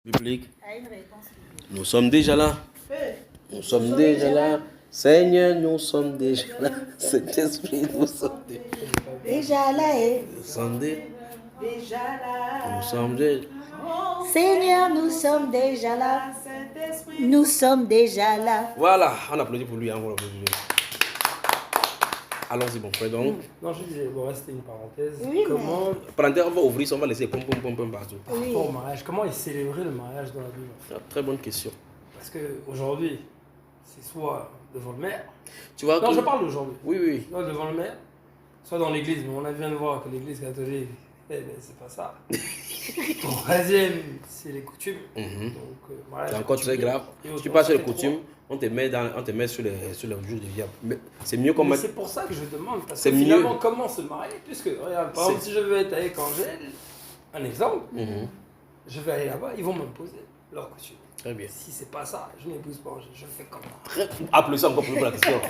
biblique. Nous sommes déjà là. Nous sommes déjà là. Seigneur, nous sommes déjà là. Saint-Esprit, nous sommes déjà là. Nous sommes déjà là. Nous sommes déjà là. Seigneur, nous sommes déjà là. Nous sommes déjà là. Voilà, on applaudit pour lui. On applaudit. Allons-y, bon frère. Donc. Non, je disais, bon, c'était une parenthèse. Oui, comment, parenthèse, on va ouvrir, on va laisser pom partout. par rapport au mariage, comment est célébré le mariage dans la Bible? Très bonne question. Parce qu'aujourd'hui, c'est soit devant le maire. Tu vois Non, je parle d'aujourd'hui. Oui. Soit devant le maire, soit dans l'église. Mais on vient de voir que l'église catholique, c'est pas ça. Troisième, c'est les coutumes. Donc, mariage, c'est encore très grave. Si tu passes sur les coutumes, on te met sur les jours de vie. Mais c'est mieux comme. C'est pour ça que je demande. Parce que finalement, comment se marier? Puisque, regarde, par exemple, si je veux être avec Angèle, un exemple, je vais aller là-bas, ils vont m'imposer leurs coutumes. Très bien. Si c'est pas ça, je n'épouse pas Angèle, je fais comment? Applaudissez encore pour la question.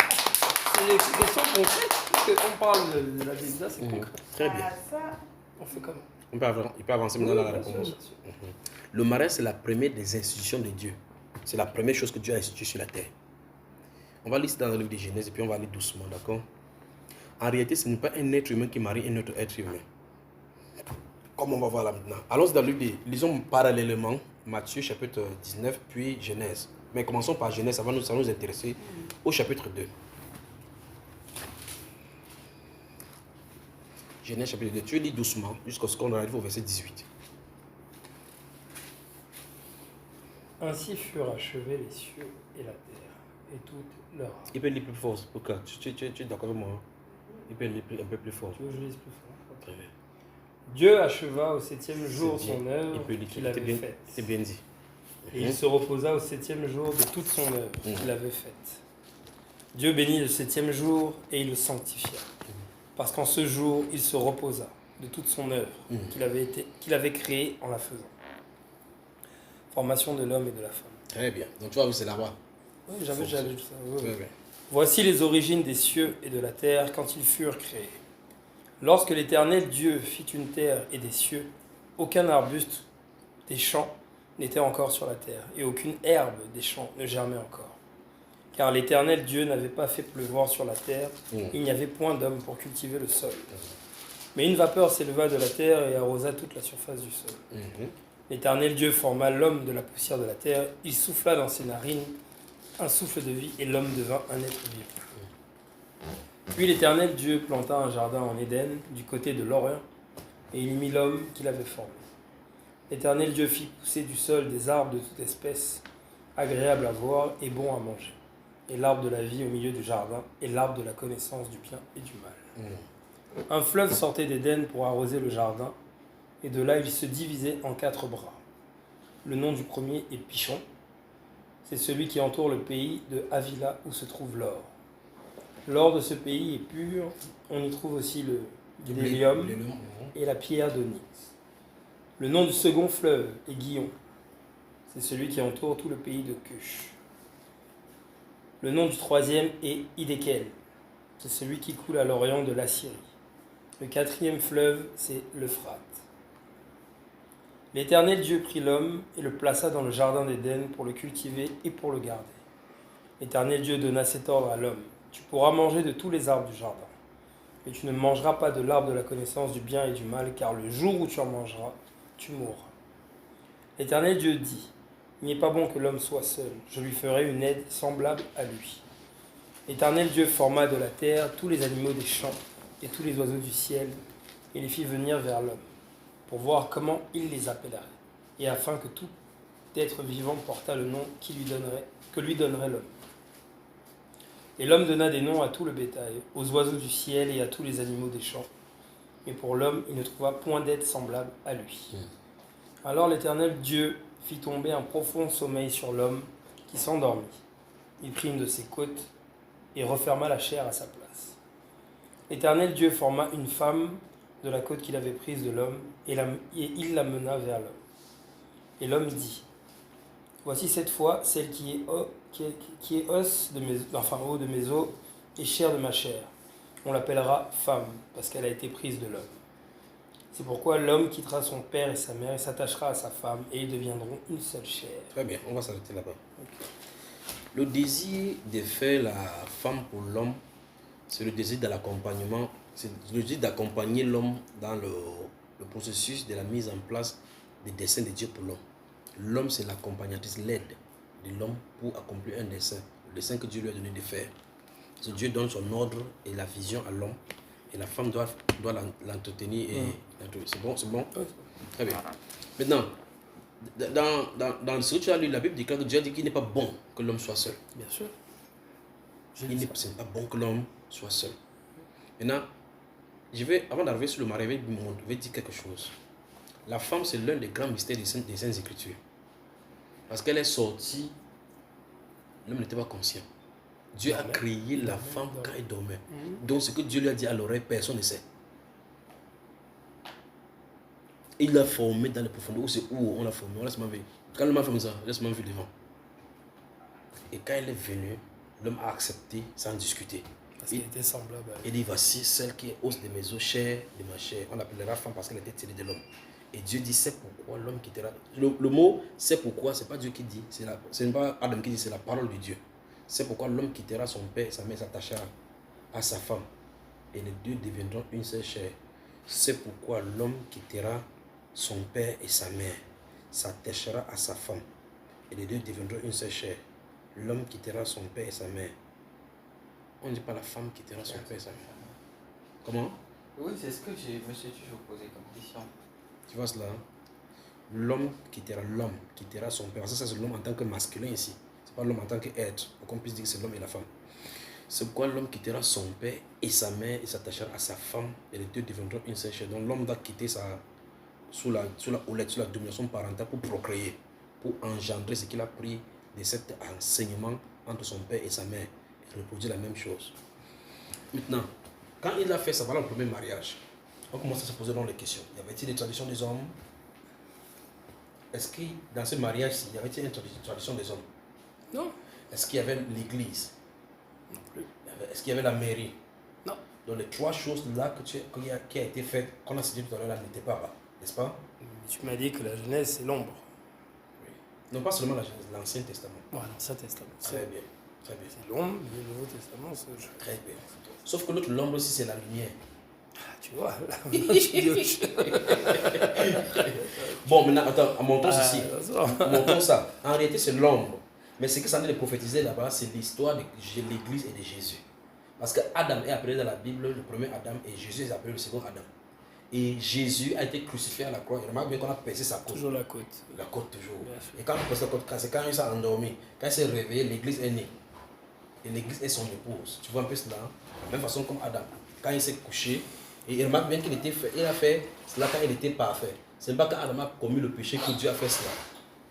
C'est des questions concrètes. On parle de la Bible, là, c'est concret. Très bien. On fait comment? Il peut avancer maintenant dans la réponse. Le mariage, c'est la première des institutions de Dieu. C'est la première chose que Dieu a instituée sur la terre. On va lire ça dans le livre de Genèse et puis on va aller doucement, d'accord? En réalité, ce n'est pas un être humain qui marie un autre être humain. Comme on va voir là maintenant. Allons dans le livre de... Lisons parallèlement Matthieu chapitre 19 puis Genèse. Mais commençons par Genèse, ça va nous intéresser au chapitre 2. Genèse chapitre 2, tu lis doucement jusqu'à ce qu'on arrive au verset 18. Ainsi furent achevés les cieux et la terre, et toute leur âme. Il peut lire plus fort, pour que tu es d'accord avec moi. Il peut lire un peu plus fort. Tu veux que je lise plus fort? Très bien. Dieu acheva au 7e jour son œuvre qu'il avait faite. C'est bien dit. Et il se reposa au 7e jour de toute son œuvre qu'il avait faite. Dieu bénit le 7e jour et il le sanctifia. Parce qu'en ce jour, il se reposa de toute son œuvre qu'il avait créée en la faisant. Formation de l'homme et de la femme. Très bien. Donc tu vois, c'est là-bas. Oui, j'avais déjà lu ça. Oui. Très bien. Voici les origines des cieux et de la terre quand ils furent créés. Lorsque l'Éternel Dieu fit une terre et des cieux, aucun arbuste des champs n'était encore sur la terre, et aucune herbe des champs ne germait encore. Car l'Éternel Dieu n'avait pas fait pleuvoir sur la terre, il n'y avait point d'homme pour cultiver le sol. Mais une vapeur s'éleva de la terre et arrosa toute la surface du sol. L'Éternel Dieu forma l'homme de la poussière de la terre, il souffla dans ses narines un souffle de vie, et l'homme devint un être vivant. Puis l'Éternel Dieu planta un jardin en Éden, du côté de l'Orient, et il y mit l'homme qu'il avait formé. L'Éternel Dieu fit pousser du sol des arbres de toute espèce, agréables à voir et bons à manger, et l'arbre de la vie au milieu du jardin, et l'arbre de la connaissance du bien et du mal. Un fleuve sortait d'Éden pour arroser le jardin, et de là il se divisait en 4 bras. Le nom du premier est Pichon, c'est celui qui entoure le pays de Havila où se trouve l'or. L'or de ce pays est pur, on y trouve aussi le bdellium et la pierre d'onyx. Le nom du second fleuve est Guillon, c'est celui qui entoure tout le pays de Cush. Le nom du troisième est Hiddekel, c'est celui qui coule à l'orient de l'Assyrie. Le 4e fleuve, c'est l'Euphrate. L'Éternel Dieu prit l'homme et le plaça dans le jardin d'Éden pour le cultiver et pour le garder. L'Éternel Dieu donna cet ordre à l'homme. Tu pourras manger de tous les arbres du jardin, mais tu ne mangeras pas de l'arbre de la connaissance du bien et du mal, car le jour où tu en mangeras, tu mourras. L'Éternel Dieu dit, il n'est pas bon que l'homme soit seul, je lui ferai une aide semblable à lui. L'Éternel Dieu forma de la terre tous les animaux des champs et tous les oiseaux du ciel, et les fit venir vers l'homme, pour voir comment il les appellerait, et afin que tout être vivant portât le nom que lui donnerait l'homme. Et l'homme donna des noms à tout le bétail, aux oiseaux du ciel et à tous les animaux des champs. Mais pour l'homme, il ne trouva point d'aide semblable à lui. Alors l'Éternel Dieu fit tomber un profond sommeil sur l'homme qui s'endormit. Il prit une de ses côtes et referma la chair à sa place. L'Éternel Dieu forma une femme de la côte qu'il avait prise de l'homme et il la mena vers l'homme. Et l'homme dit, voici cette fois celle qui est os de haut de mes os et chair de ma chair. On l'appellera femme parce qu'elle a été prise de l'homme. C'est pourquoi l'homme quittera son père et sa mère et s'attachera à sa femme et ils deviendront une seule chair. Très bien, on va s'arrêter là-bas. Le désir de faire la femme pour l'homme, c'est le désir de l'accompagnement, c'est le désir d'accompagner l'homme dans le processus de la mise en place des desseins de Dieu pour l'homme. L'homme, c'est l'accompagnatrice, l'aide de l'homme pour accomplir un dessein, le dessein que Dieu lui a donné de faire. So, Dieu donne son ordre et la vision à l'homme, et la femme doit l'entretenir. C'est bon, c'est bon? Très bien. Maintenant, dans ce que tu as lu, la Bible déclare que Dieu a dit qu'il n'est pas bon que l'homme soit seul. Bien sûr. Ce n'est pas bon que l'homme soit seul. Maintenant, avant d'arriver sur le mariage, je vais dire quelque chose. La femme, c'est l'un des grands mystères des Saintes Écritures. Parce qu'elle est sortie, l'homme n'était pas conscient. Dieu a créé la femme quand elle dormait. Donc ce que Dieu lui a dit à l'oreille, personne ne sait. Il l'a formé dans les profondeurs. C'est où on l'a formé. Laisse-moi voir. Quand l'homme a fait ça, laisse-moi voir devant. Et quand elle est venue, l'homme a accepté sans discuter. Parce qu'elle était semblable. Il dit, voici celle qui est os de mes os, chair de ma chair. On l'appellera femme parce qu'elle était tirée de l'homme. Et Dieu dit, c'est pourquoi l'homme quittera. Le mot, c'est pourquoi, ce n'est pas Dieu qui dit. Ce n'est pas Adam qui dit, c'est la parole de Dieu. C'est pourquoi l'homme quittera son père et sa mère, s'attachera à sa femme. Et les deux deviendront une seule chair. C'est pourquoi l'homme quittera son père et sa mère, s'attachera à sa femme. Et les deux deviendront une seule chair. L'homme quittera son père et sa mère. On ne dit pas la femme quittera son père et sa mère. Comment? Oui, c'est ce que je me suis toujours posé comme question. Tu vois cela? L'homme quittera son père. Parce que ça, c'est l'homme en tant que masculin ici. Ce n'est pas l'homme en tant qu'être. Pour qu'on puisse dire que c'est l'homme et la femme. C'est pourquoi l'homme quittera son père et sa mère et s'attachera à sa femme. Et les deux deviendront une seule chair. Donc l'homme doit quitter sous la houlette, sous la domination parentale pour procréer, pour engendrer ce qu'il a pris de cet enseignement entre son père et sa mère. Et reproduire la même chose. Maintenant, quand il a fait ça, voilà le premier mariage. On commence à se poser dans les questions. Y avait-il des traditions des hommes? Est-ce que dans ce mariage-ci, y avait-il une tradition des hommes? Non. Est-ce qu'il y avait l'église? Non plus. Est-ce qu'il y avait la mairie? Non. Donc les trois choses-là qui a été faites, qu'on a cité tout à l'heure, n'étaient pas là, n'est-ce pas? Tu m'as dit que la Genèse, c'est l'ombre. Oui. Non, pas seulement la Genèse, l'Ancien Testament. Ouais, l'Ancien Testament. Très bien. Très bien. C'est l'ombre, mais le Nouveau Testament, c'est... Très bien. Sauf que l'autre, l'ombre aussi, c'est la lumière. Ah, tu vois, là, tu dis autre chose. Bon, maintenant, attends, montons ceci. Attention. Montons ça. En réalité, c'est l'ombre. Mais ce que ça en est de prophétiser là-bas, c'est l'histoire de l'Église et de Jésus. Parce que Adam est appelé dans la Bible le premier Adam et Jésus est appelé le second Adam. Et Jésus a été crucifié à la croix. Il remarque bien qu'on a percé sa côte. Toujours la côte. La côte toujours. Bien sûr. Et quand on pèse la côte, c'est quand il s'est endormi. Quand il s'est réveillé, l'Église est née. Et l'Église est son épouse. Tu vois un peu cela? De la même façon comme Adam. Quand il s'est couché, et il remarque bien il a fait cela quand il était parfait. Ce n'est pas quand Adam a commis le péché que Dieu a fait cela.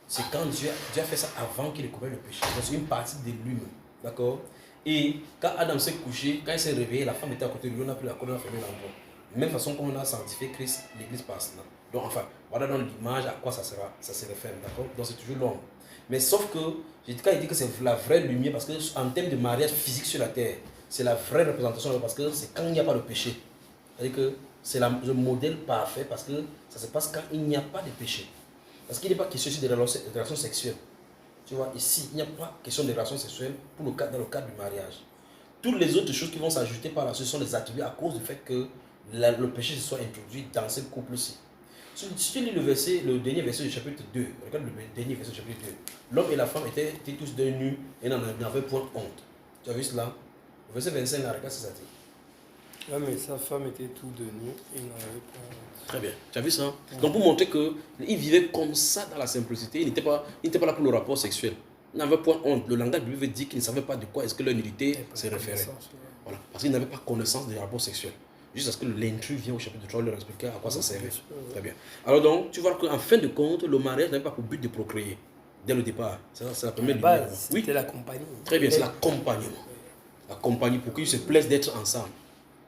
C'est quand Dieu a fait ça avant qu'il ait commis le péché. Donc c'est une partie de lui-même. D'accord? Et quand Adam s'est couché, quand il s'est réveillé, la femme était à côté de lui, on a pris la côte, on a fermé l'endroit. De la même façon qu'on a sanctifié Christ, l'Église passe là. Donc enfin, voilà dans l'image à quoi ça se réfère. D'accord? Donc c'est toujours l'homme. Mais sauf que, quand il dit que c'est la vraie lumière, parce qu'en termes de mariage physique sur la terre, c'est la vraie représentation, parce que c'est quand il n'y a pas de péché. C'est-à-dire que c'est le modèle parfait, parce que ça se passe quand il n'y a pas de péché. Parce qu'il n'est pas question ici de relations sexuelles. Tu vois, ici, il n'y a pas question de relations sexuelles dans le cadre du mariage. Toutes les autres choses qui vont s'ajouter par la suite sont des attributs à cause du fait que le péché se soit introduit dans ce couple-ci. Si tu lis le dernier verset du chapitre 2, regarde le dernier verset du chapitre 2, l'homme et la femme étaient tous deux nus et n'avaient point honte. Tu as vu cela? Le verset 25, là, regarde ce que ça dit. Là, mais sa femme était tout de nu et il n'en avait pas. Très bien. Tu as vu ça? Donc pour montrer qu'il vivait comme ça dans la simplicité, il n'était pas là pour le rapport sexuel. Il n'avait point honte. Le langage biblique dit qu'il ne savait pas de quoi est-ce que leur nudité se référait. Voilà. Parce qu'il n'avait pas connaissance des rapports sexuels. Juste parce que l'intrus vient au chapitre 3 leur expliquer à quoi ça servait. Très bien. Alors donc, tu vois qu'en fin de compte, le mariage n'avait pas pour but de procréer. Dès le départ. C'est la première base. Oui. C'était la compagnie. Très bien, c'est l'accompagnement. L'accompagnement pour qu'ils se plaisent d'être ensemble.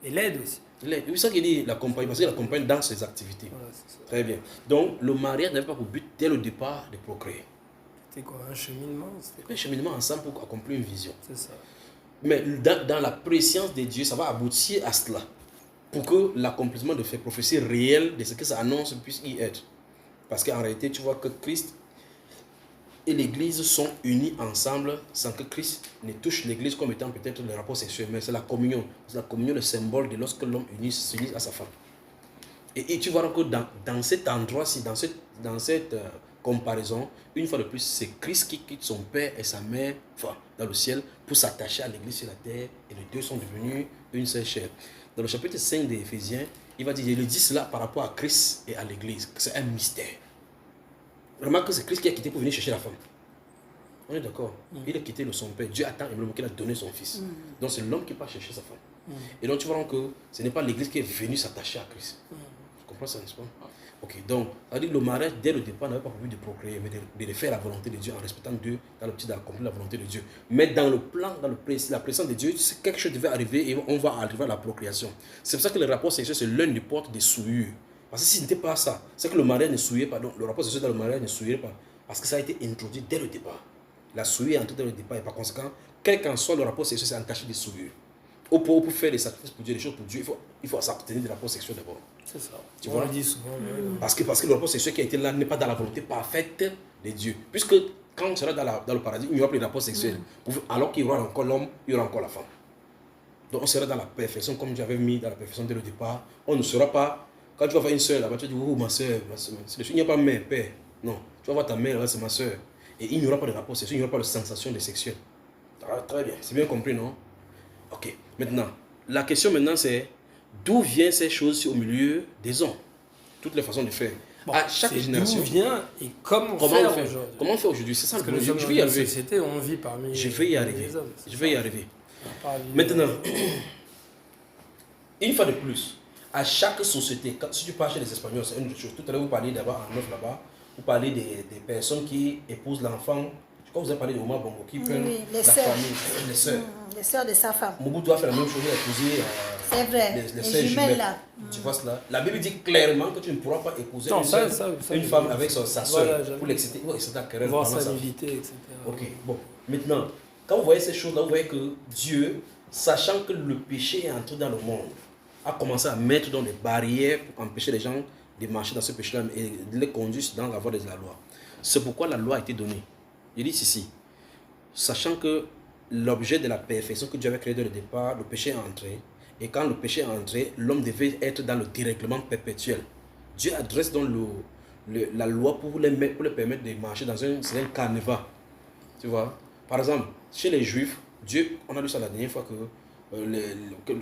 Et l'aide aussi. C'est ça qu'il dit, l'accompagnement, parce qu'il accompagne dans ses activités. Voilà, c'est ça. Très bien. Donc, le mariage n'avait pas pour but, dès le départ, de procréer. C'était quoi? Un cheminement? Un cheminement ensemble pour accomplir une vision. C'est ça. Mais dans la préscience de Dieu, ça va aboutir à cela. pour que l'accomplissement de ces prophéties réelles, de ce que ça annonce, puisse y être. Parce qu'en réalité, tu vois que Christ et l'Église sont unis ensemble sans que Christ ne touche l'Église comme étant peut-être le rapport sexuel, mais c'est la communion. C'est la communion, le symbole de lorsque l'homme s'unit à sa femme. Et tu vois que dans cet endroit-ci, dans cette comparaison, une fois de plus, c'est Christ qui quitte son père et sa mère dans le ciel pour s'attacher à l'Église sur la terre, et les deux sont devenus une seule chair. Dans le chapitre 5 des Éphésiens, il va dire, il dit cela par rapport à Christ et à l'Église, que c'est un mystère. Remarque que c'est Christ qui a quitté pour venir chercher la femme. On est d'accord. Il a quitté son père. Dieu attend et qu'il a donné son fils. Donc c'est l'homme qui part chercher sa femme. Et donc tu vois que ce n'est pas l'Église qui est venue s'attacher à Christ. Tu comprends ça, n'est-ce pas? Ok, donc, ça veut dire le mariage, dès le départ, n'avait pas prévu de procréer, mais de faire la volonté de Dieu en respectant Dieu, dans le petit d'accomplir la volonté de Dieu. Mais dans le plan, la présence de Dieu, quelque chose devait arriver et on va arriver à la procréation. C'est pour ça que le rapport sexuel, c'est l'un des portes des souillures. Parce que si ce n'était pas ça, c'est que le mariage ne souillait pas. Donc, le rapport sexuel dans le mariage ne souillait pas. Parce que ça a été introduit dès le départ. La souillure est entrée dès le départ. Et par conséquent, quel qu'en soit le rapport sexuel, c'est entaché de souillure. Pour faire des sacrifices pour Dieu, des choses pour Dieu, il faut s'abstenir du rapport sexuel d'abord. C'est ça. Tu vois? On le dit souvent. Parce que le rapport sexuel qui a été là n'est pas dans la volonté parfaite de Dieu. Puisque quand on sera dans le paradis, il n'y aura plus de rapport sexuel. Alors qu'il y aura encore l'homme, il y aura encore la femme. Donc on sera dans la perfection comme Dieu avait mis dans la perfection dès le départ. On ne sera pas. Quand tu vas voir une soeur là-bas, tu vas dire, oh ma soeur, il n'y a pas mère, père. Non. Tu vas voir ta mère là-bas, c'est ma soeur. Et il n'y aura pas de rapport sexuel, il n'y aura pas de sensation de sexuelle. Ah, très bien, c'est bien compris, non? Ok. Maintenant, la question maintenant c'est d'où viennent ces choses au milieu des hommes? Toutes les façons de faire. Bon, à chaque génération. D'où vient et comment Comment faire on fait aujourd'hui? Comment on fait aujourd'hui? C'est ça. Parce que nous Je sommes vais dans y une arriver. société où on vit parmi Je vais y arriver. les hommes. Je vais y arriver. Parmi- Maintenant, une fois de plus, à chaque société, si tu parles chez les Espagnols, c'est une autre chose. Tout à l'heure, vous parliez d'abord en neuf là-bas, vous parlez des personnes qui épousent l'enfant. Je crois que vous avez parlé de Omar Bongo qui prennent les la sœurs. famille, les sœurs. Les sœurs de sa femme. Mobutu a fait la même chose, il a épousé C'est vrai. les Les sœurs jumelles jumelles. là. Tu vois cela? La Bible dit clairement que tu ne pourras pas épouser Non, une, ça, une femme avec sa Voilà, sœur j'avais- pour l'exciter. Oui, c'est la querelle. voir pendant sa sa- nudité, etc. Ok, bon. Maintenant, quand vous voyez ces choses-là, vous voyez que Dieu, sachant que le péché est entré dans le monde, a commencé à mettre dans des barrières pour empêcher les gens de marcher dans ce péché-là et de les conduire dans la voie de la loi. C'est pourquoi la loi a été donnée. Il dit ceci, sachant que l'objet de la perfection que Dieu avait créé dès le départ, le péché est entré, et quand le péché est entré, l'homme devait être dans le dérèglement perpétuel. Dieu adresse donc la loi pour les permettre de marcher dans un carnaval. Tu vois? Par exemple, chez les Juifs, Dieu, on a lu ça la dernière fois que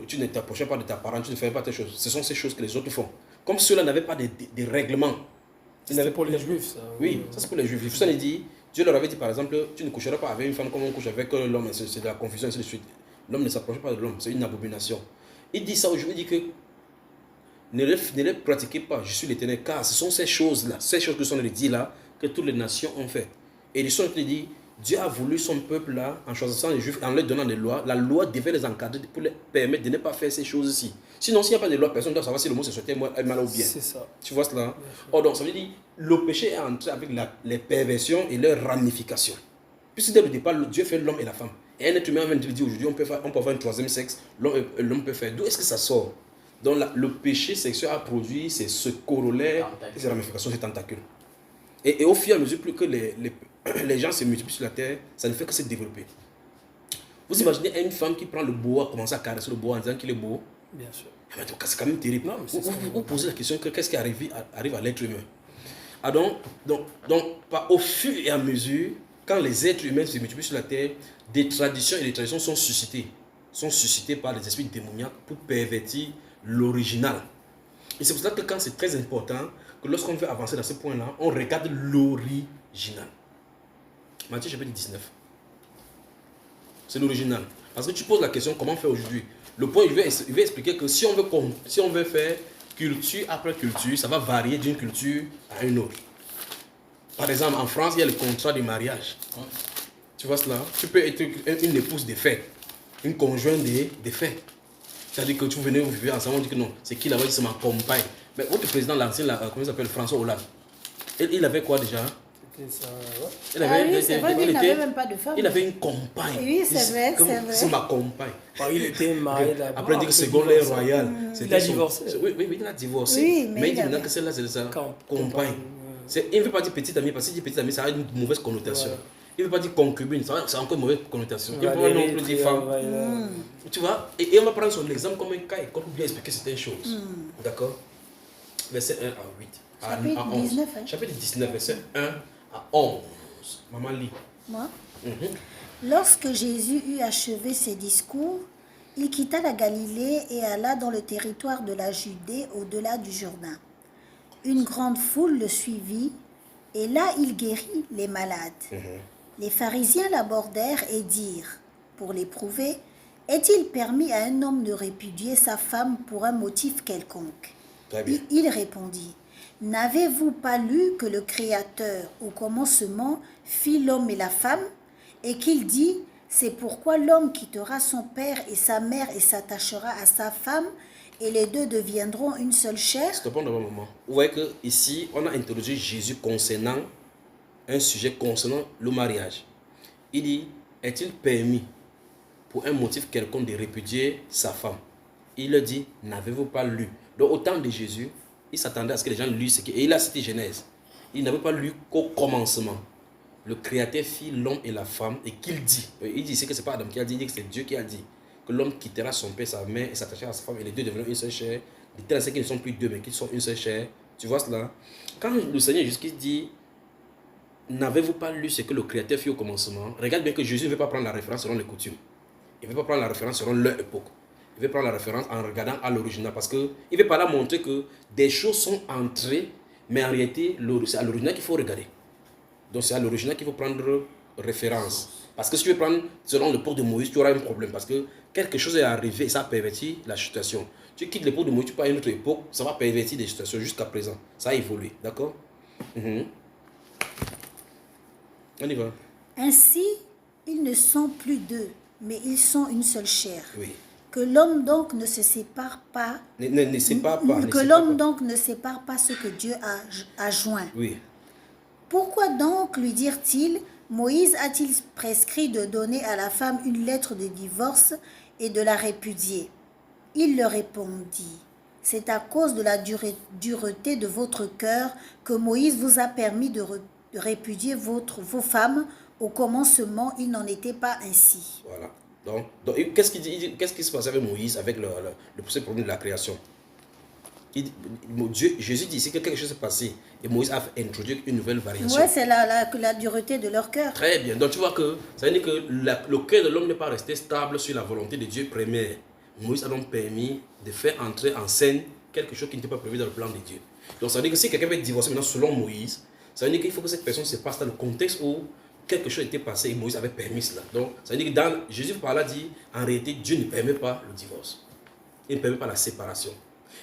tu ne t'approchais pas de ta parent, tu ne fais pas tes choses. Ce sont ces choses que les autres font. Comme ceux-là n'avaient pas de règlements. C'est pour les Juifs, ça. Oui, ça c'est pour les Juifs. Ça dit, Dieu leur avait dit par exemple, tu ne coucheras pas avec une femme comme on couche avec l'homme, c'est de la confusion, et ainsi de suite. L'homme ne s'approche pas de l'homme, c'est une abomination. Il dit ça aujourd'hui, il dit que ne les pratiquez pas, je suis l'Éternel, car ce sont ces choses-là, ces choses que sont les dit là, que toutes les nations ont fait. Et les sont dit, Dieu a voulu son peuple là, en choisissant les Juifs, en leur donnant des lois, la loi devait les encadrer pour les permettre de ne pas faire ces choses-ci. Sinon, s'il n'y a pas de loi, personne ne doit savoir si le mot se souhaitait mal ou bien. C'est ça. Tu vois cela? Oh, donc ça veut dire, le péché est entré avec les perversions et leurs ramifications. Puisque dès le départ, Dieu fait l'homme et la femme. Et un être humain vient de dire aujourd'hui, on peut avoir un troisième sexe, l'homme peut faire. D'où est-ce que ça sort? Donc le péché sexuel a produit ce corollaire, ces ramifications, ces tentacules. Et au fur et à mesure plus que les gens se multiplient sur la terre, ça ne fait que se développer. Vous imaginez une femme qui prend le boa, commence à caresser le boa en disant qu'il est beau? Bien sûr. C'est quand même terrible. Non, mais vous posez la question, qu'est-ce qui arrive à l'être humain? Ah donc, au fur et à mesure, quand les êtres humains se multiplient sur la terre, des traditions et des traditions sont suscitées par les esprits démoniaques pour pervertir l'original. Et c'est pour ça que quand c'est très important, que lorsqu'on veut avancer dans ce point-là, on regarde l'original. Matthieu chapitre 19. C'est l'original. Parce que tu poses la question, comment faire aujourd'hui? Le point, je vais expliquer que si on veut faire culture après culture, ça va varier d'une culture à une autre. Par exemple, en France, il y a le contrat de mariage. Tu vois cela? Tu peux être une épouse de fait, une conjointe de fait. C'est-à-dire que vous vivez ensemble, on dit que non, c'est qui là-bas, c'est ma compagne. Mais votre président, l'ancien, comment il s'appelle, François Hollande, il avait quoi déjà? C'est ça, ouais. Il Ah oui, c'est vrai qu'il n'avait même pas de femme. Il avait une compagne. Oui, c'est vrai, c'est vrai. C'est ma compagne. Il était marié là-bas. Après, il dit que c'est bon, l'air royal. Il a divorcé. Oui, il a divorcé. Oui, mais mais il il dit maintenant avait- que celle-là, c'est sa Compagne. compagne. Il ne veut pas dire petite amie, parce qu'il dit petite amie, ça a une mauvaise connotation. Ouais. Il ne veut pas dire concubine, ça a encore une mauvaise connotation. Il ne veut pas Valérie, non plus dire femme. Triangle, Tu vois, et on va prendre son exemple comme un cas et qu'on peut bien expliquer certaines choses. D'accord. Verset 1 à 8. Chapitre à 11. 19, hein. Chapitre 19, verset 1 à 11. Maman lit. Moi, Mhm. lorsque Jésus eut achevé ses discours, il quitta la Galilée et alla dans le territoire de la Judée au-delà du Jourdain. Une grande foule le suivit et là il guérit les malades. Les pharisiens l'abordèrent et dirent, pour l'éprouver, est-il permis à un homme de répudier sa femme pour un motif quelconque? Très bien. Il répondit, n'avez-vous pas lu que le Créateur, au commencement, fit l'homme et la femme, et qu'il dit, c'est pourquoi l'homme quittera son père et sa mère et s'attachera à sa femme, et les deux deviendront une seule chair? Stoppons un moment. Vous voyez qu'ici, on a introduit Jésus concernant un sujet concernant le mariage. Il dit, est-il permis pour un motif quelconque de répudier sa femme? Il leur dit, n'avez-vous pas lu? Donc au temps de Jésus, il s'attendait à ce que les gens lisent ce qui... Et il a cité Genèse. Il n'avait pas lu qu'au commencement. Le Créateur fit l'homme et la femme et qu'il dit, il dit ici que ce n'est pas Adam qui a dit, il dit que c'est Dieu qui a dit que l'homme quittera son père, sa mère et s'attachera à sa femme et les deux deviendront une seule chair. De telle sorte qu'ils ne sont plus deux mais qu'ils sont une seule chair. Tu vois cela? Quand le Seigneur Jésus dit, n'avez-vous pas lu ce que le Créateur fit au commencement? Regarde bien que Jésus ne veut pas prendre la référence selon les coutumes. Il ne veut pas prendre la référence selon leur époque. Il veut prendre la référence en regardant à l'original parce qu'il veut par là montrer que des choses sont entrées, mais en réalité, c'est à l'original qu'il faut regarder. Donc c'est à l'original qu'il faut prendre référence. Parce que si tu veux prendre selon l'époque de Moïse, tu auras un problème. Parce que quelque chose est arrivé et ça a perverti la situation. Tu quittes l'époque de Moïse, tu pars à une autre époque, ça va pervertir des situations jusqu'à présent. Ça a évolué, d'accord? On y va. Ainsi, ils ne sont plus deux, mais ils sont une seule chair. Oui. Que l'homme donc ne se sépare pas. Ne sépare pas. Que l'homme donc ne sépare pas ce que Dieu a joint. Oui. Pourquoi donc, lui dirent-ils, Moïse a-t-il prescrit de donner à la femme une lettre de divorce et de la répudier? Il leur répondit, c'est à cause de la dureté de votre cœur que Moïse vous a permis de répudier vos femmes. Au commencement, il n'en était pas ainsi. Voilà. Donc qu'est-ce qu'il dit? Qu'est-ce qui se passe avec Moïse, avec le problème de la création? Jésus dit ici que quelque chose s'est passé et Moïse a introduit une nouvelle variation. Oui, c'est la dureté de leur cœur. Très bien. Donc tu vois que ça veut dire que le cœur de l'homme n'est pas resté stable sur la volonté de Dieu première. Moïse a donc permis de faire entrer en scène quelque chose qui n'était pas prévu dans le plan de Dieu. Donc ça veut dire que si quelqu'un veut divorcer maintenant selon Moïse, ça veut dire qu'il faut que cette personne se passe dans le contexte où quelque chose était passé et Moïse avait permis cela. Donc ça veut dire que Jésus par là dit, en réalité Dieu ne permet pas le divorce. Il ne permet pas la séparation.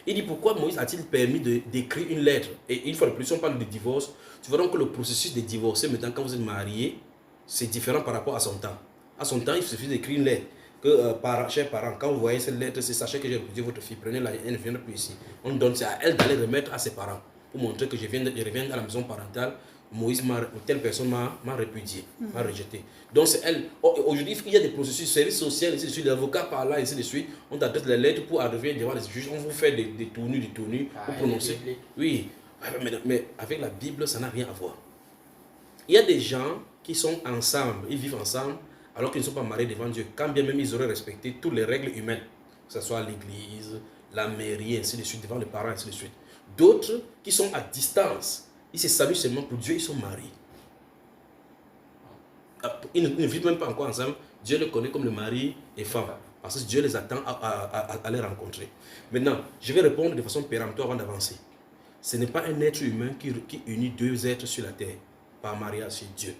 Il dit pourquoi Moïse a-t-il permis d'écrire une lettre? Et une fois de plus, si on parle de divorce, tu vois donc que le processus de divorcer, maintenant quand vous êtes marié, c'est différent par rapport à son temps. À son temps, il suffit d'écrire une lettre. Que chers parents, quand vous voyez cette lettre, c'est sachez que j'ai répudié votre fille, prenez-la, elle ne viendra plus ici. On donne, c'est à elle d'aller remettre à ses parents pour montrer que je reviens à la maison parentale. Moïse, telle personne m'a répudié, m'a rejeté. Donc c'est elle. Aujourd'hui, il y a des processus, services sociaux, ainsi de suite, l'avocat par là, ainsi de suite. On t'adresse les lettres pour arriver devant les juges. On vous fait des tournures pour prononcer. Oui, mais avec la Bible, ça n'a rien à voir. Il y a des gens qui sont ensemble, ils vivent ensemble, alors qu'ils ne sont pas mariés devant Dieu. Quand bien même ils auraient respecté toutes les règles humaines, que ce soit l'église, la mairie, ainsi de suite, devant les parents, ainsi de suite. D'autres qui sont à distance. Ils se saluent seulement pour Dieu, ils sont mariés. Ils ne vivent même pas encore ensemble. Dieu les connaît comme le mari et femme. Parce que Dieu les attend à les rencontrer. Maintenant, je vais répondre de façon péremptoire avant d'avancer. Ce n'est pas un être humain qui unit deux êtres sur la terre par mariage, c'est Dieu.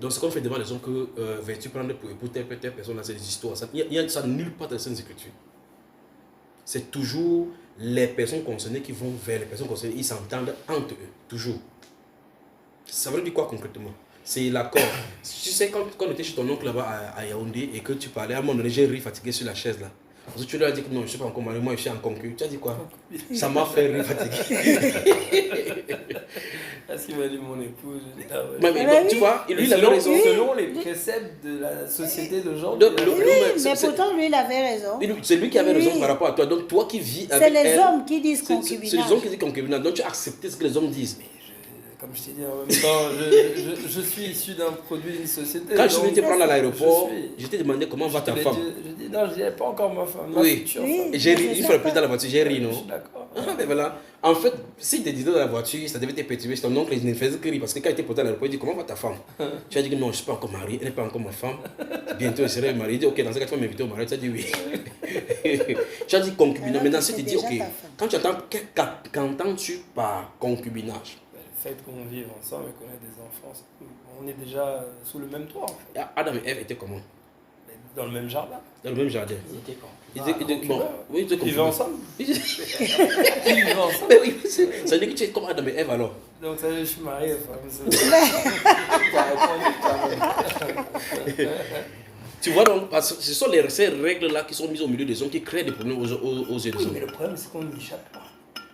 Donc, ce qu'on fait devant les hommes que veux-tu prendre pour époux telle personne, là, c'est des histoires. Il y a ça nulle part dans les Saintes Écritures. C'est toujours les personnes concernées qui vont vers les personnes concernées, ils s'entendent entre eux, toujours. Ça veut dire quoi concrètement? C'est l'accord. Tu sais, quand on était chez ton oncle là-bas à Yaoundé et que tu parlais, à un moment donné, j'ai ri fatigué sur la chaise là. Parce que tu lui as dit que non, je ne suis pas encore marié, moi je suis en concu. Tu as dit quoi? Ça m'a fait rire fatigué. ce qu'il m'a dit mon épouse. Je dis, ah ouais. Mais tu vois, lui, il avait raison. Selon les préceptes de la société d'aujourd'hui. Donc, Mais pourtant, lui, il avait raison. C'est lui qui avait raison Oui. par rapport à toi. Donc, toi qui vis C'est avec les elle, hommes qui disent c'est concubinage. les hommes qui disent concubinage. Donc, tu as accepté ce que les hommes disent. Comme je t'ai dit en même temps, je suis issu d'un produit d'une société. Quand je donc venais te prendre à l'aéroport, je suis- je t'ai demandé comment va ta Je femme. dis non, je dirais pas encore ma femme, ma Oui. future Oui. femme. Et j'ai ri, C'est il fallait certain. plus dans la voiture, j'ai ri, Je non? suis d'accord. Ah, mais voilà. En fait, s'il te disait dans la voiture, ça devait te perturber. Ton oncle, il ne faisait que rire parce que quand il était porté à l'aéroport, il dit comment va ta femme? Tu as dit que non, je ne suis pas encore marié, elle n'est pas encore ma femme. Bientôt, je serai marié. Il dit ok, dans ce cas, tu vas m'inviter au mariage. Tu as dit oui. Tu as dit concubinage. Alors Maintenant, que si tu c'est dis déjà ok, ta femme. quand tu entends, qu'entends-tu par concubinage? Le fait qu'on vive ensemble et qu'on ait des enfants, on est déjà sous le même toit, en fait. Adam et Ève étaient comment? Mais dans le même jardin. Dans le même jardin. Ils étaient con. Bon, oui, ils étaient Ils vivaient ensemble. Ils vivaient ensemble. Mais oui, ça veut dire que tu es comme Adam et Ève alors. Donc ça, je suis marié. Enfin, Tu as répondu toi-même. Tu vois donc, parce que ce sont ces règles-là qui sont mises au milieu des hommes qui créent des problèmes aux yeux des oui, hommes. mais le problème, c'est qu'on n'y échappe pas.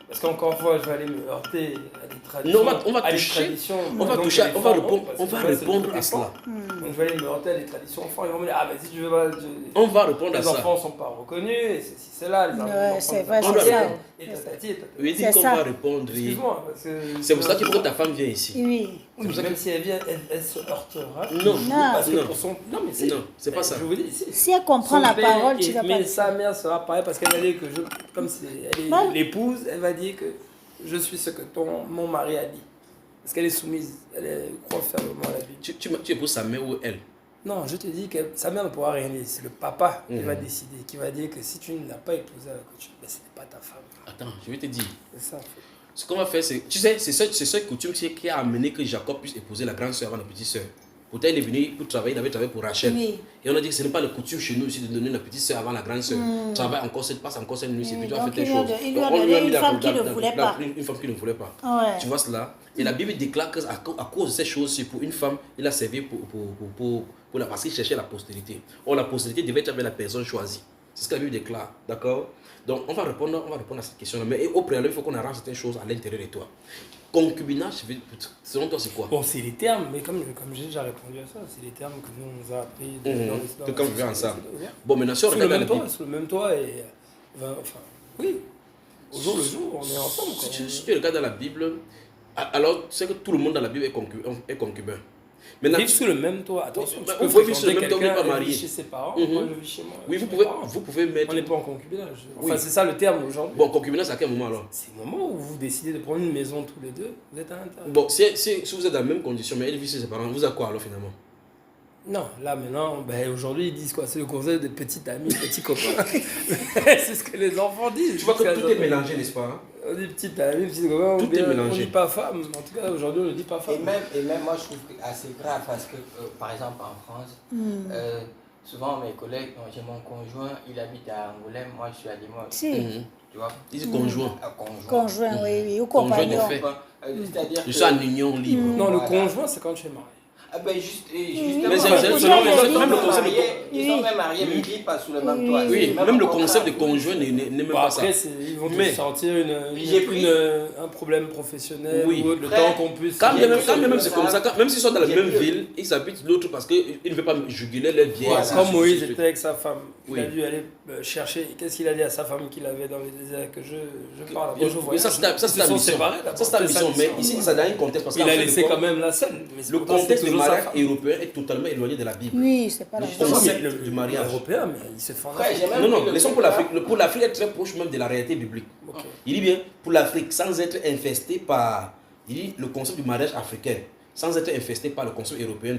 Parce qu'encore une fois, je vais aller me heurter à des traditions. Non, on va à des toucher, traditions, on va donc, toucher, les on va femmes, répondre, parce on que va moi, c'est répondre tous les à cela. enfants. Donc je vais aller me heurter à des traditions enfants. Ils vont me dire, ah ben si tu veux pas. On va répondre à Les ça. enfants ne sont pas reconnus, et c'est là, les enfants. Ouais, c'est vrai, c'est ça. Et tatati, et tatati. Oui, dis C'est qu'on ça. va répondre. oui. Excuse-moi, parce que. C'est pour ça qu'il faut que ta femme vienne ici. Oui. Oui, mais même si elle vient, elle se heurtera. Non, Parce que non. pour son. Non, mais Non, c'est pas ça. Je vous dis, Si elle comprend la parole, tu vas pas mais le sa faire. mère sera pareille parce qu'elle va dire que je. Comme si elle est Non. l'épouse, elle va dire que je suis ce que mon mari a dit. Parce qu'elle est soumise, elle croit fermement à la Bible. Tu épouses sa mère ou elle? Non, je te dis que sa mère ne pourra rien dire. C'est le papa qui Mhm. va décider, qui va dire que si tu ne l'as pas épousée, ben, ce n'est pas ta femme. Attends, je vais te dire. C'est ça, en fait. Ce qu'on va faire, c'est. Tu sais, c'est cette coutume qui a amené que Jacob puisse épouser la grande sœur avant la petite sœur. Pourtant, il est venu pour travailler, il avait travaillé pour Rachel. Oui. Et on a dit que ce n'est pas la coutume chez nous aussi de donner la petite sœur avant la grande sœur. Travaille encore, passe encore 7 minutes, et puis tu vas faire Donc, tes il lui a choses. il lui a Donc, on donné mis une dans- femme qui dans- ne dans- voulait dans- pas. Une femme qui ne voulait pas. Ouais. Tu vois cela? Et la Bible déclare qu'à cause de ces choses, c'est pour une femme, il a servi pour parce qu'il cherchait la postérité. Or, la postérité devait être avec la personne choisie. C'est ce que la Bible déclare. D'accord? Donc, on va répondre à cette question-là. Mais au préalable, il faut qu'on arrange certaines choses à l'intérieur de toi. Concubinage, selon toi, c'est quoi? Bon, c'est les termes, mais comme j'ai déjà répondu à ça, c'est les termes que nous on nous a appris Que quand vous vivez ensemble. Ouais. Bon, maintenant, si on Sous le regarde même la Bible, toit, sous le même toit et enfin, oui, au jour le jour, on est ensemble. Quoi. si tu regardes dans la Bible, alors tu sais que tout le monde dans la Bible est concubin. Maintenant, Vivre sous le même toit, attention. Bah, tu peux vous pouvez vivre sous le fréquenter même toit, mais quelqu'un pas et vivre marié. chez ses parents, Mhm. moi je vis chez moi. oui, chez vous mes pouvez, parents. vous pouvez mettre. On n'est pas en concubinage. Enfin, Oui. c'est ça le terme aujourd'hui. Bon, concubinage, à quel moment alors? C'est le moment où vous décidez de prendre une maison tous les deux, vous êtes à l'intérieur. Bon, si vous êtes dans la même condition, mais elle vit chez ses parents, vous avez quoi alors finalement? Non, là maintenant, ben, aujourd'hui ils disent quoi? C'est le conseil des petits amis, petits copains. C'est ce que les enfants disent. Tu vois que Jusqu'à tout est aujourd'hui. mélangé, n'est-ce pas? Hein? On dit petits amis, petits copains, Tout ou bien est mélangé. on dit pas femme. En tout cas, aujourd'hui on ne dit pas femme. Et même moi, je trouve que assez grave parce que, par exemple, en France, souvent mes collègues, j'ai mon conjoint, il habite à Angoulême, moi je suis à Limoges. Si. Mhm. Tu vois? Il dit conjoint. Conjoint, oui, oui, ou Conjoint de compagnon. fait. C'est-à-dire Je suis en union libre. Non, le Voilà. conjoint c'est quand tu es marié. Ah ben justement, Mais c'est selon- selon selon le concept de- ils sont même mariés, mais ils vivent pas sous le même toit. Oui, C'est même le au concept de contraire. conjoint n'est même Bon, pas ça. après, ils vont Mais- te sortir J'ai pris- un problème professionnel Oui. ou autre, le Frère, temps qu'on puisse. Quand J'ai même, pris quand même le c'est comme ça, même s'ils sont dans la J'ai même pris- ville, ils habitent l'autre parce qu'ils ne veulent pas juguler leur vieille. Voilà. Comme Moïse était avec sa femme, il Oui. a dû aller chercher. Qu'est-ce qu'il a dit à sa femme qu'il avait dans le désert que je parle. Mais Bon, je voyage. ça, c'est ta Ils se sont mission. séparés d'abord. Ça, c'est ta C'est sa mission. Mais mission. ici, ça n'a un contexte. Parce Il qu'en a fait, laissé le quand même la scène. Mais c'est Le pourtant, c'est contexte du toujours sa mariage femme. européen est totalement éloigné de la Bible. Oui, c'est pas la Le même concept chose. C'est le du mariage. européen, mais il se fait en Frère, Afrique. j'ai même Non, non, pris le laissons truc, pour là. l'Afrique. Pour l'Afrique, est très proche même de la réalité biblique. Ok. Il dit bien, pour l'Afrique, sans être infesté par. Il dit le concept du mariage africain, sans être infesté par le concept européen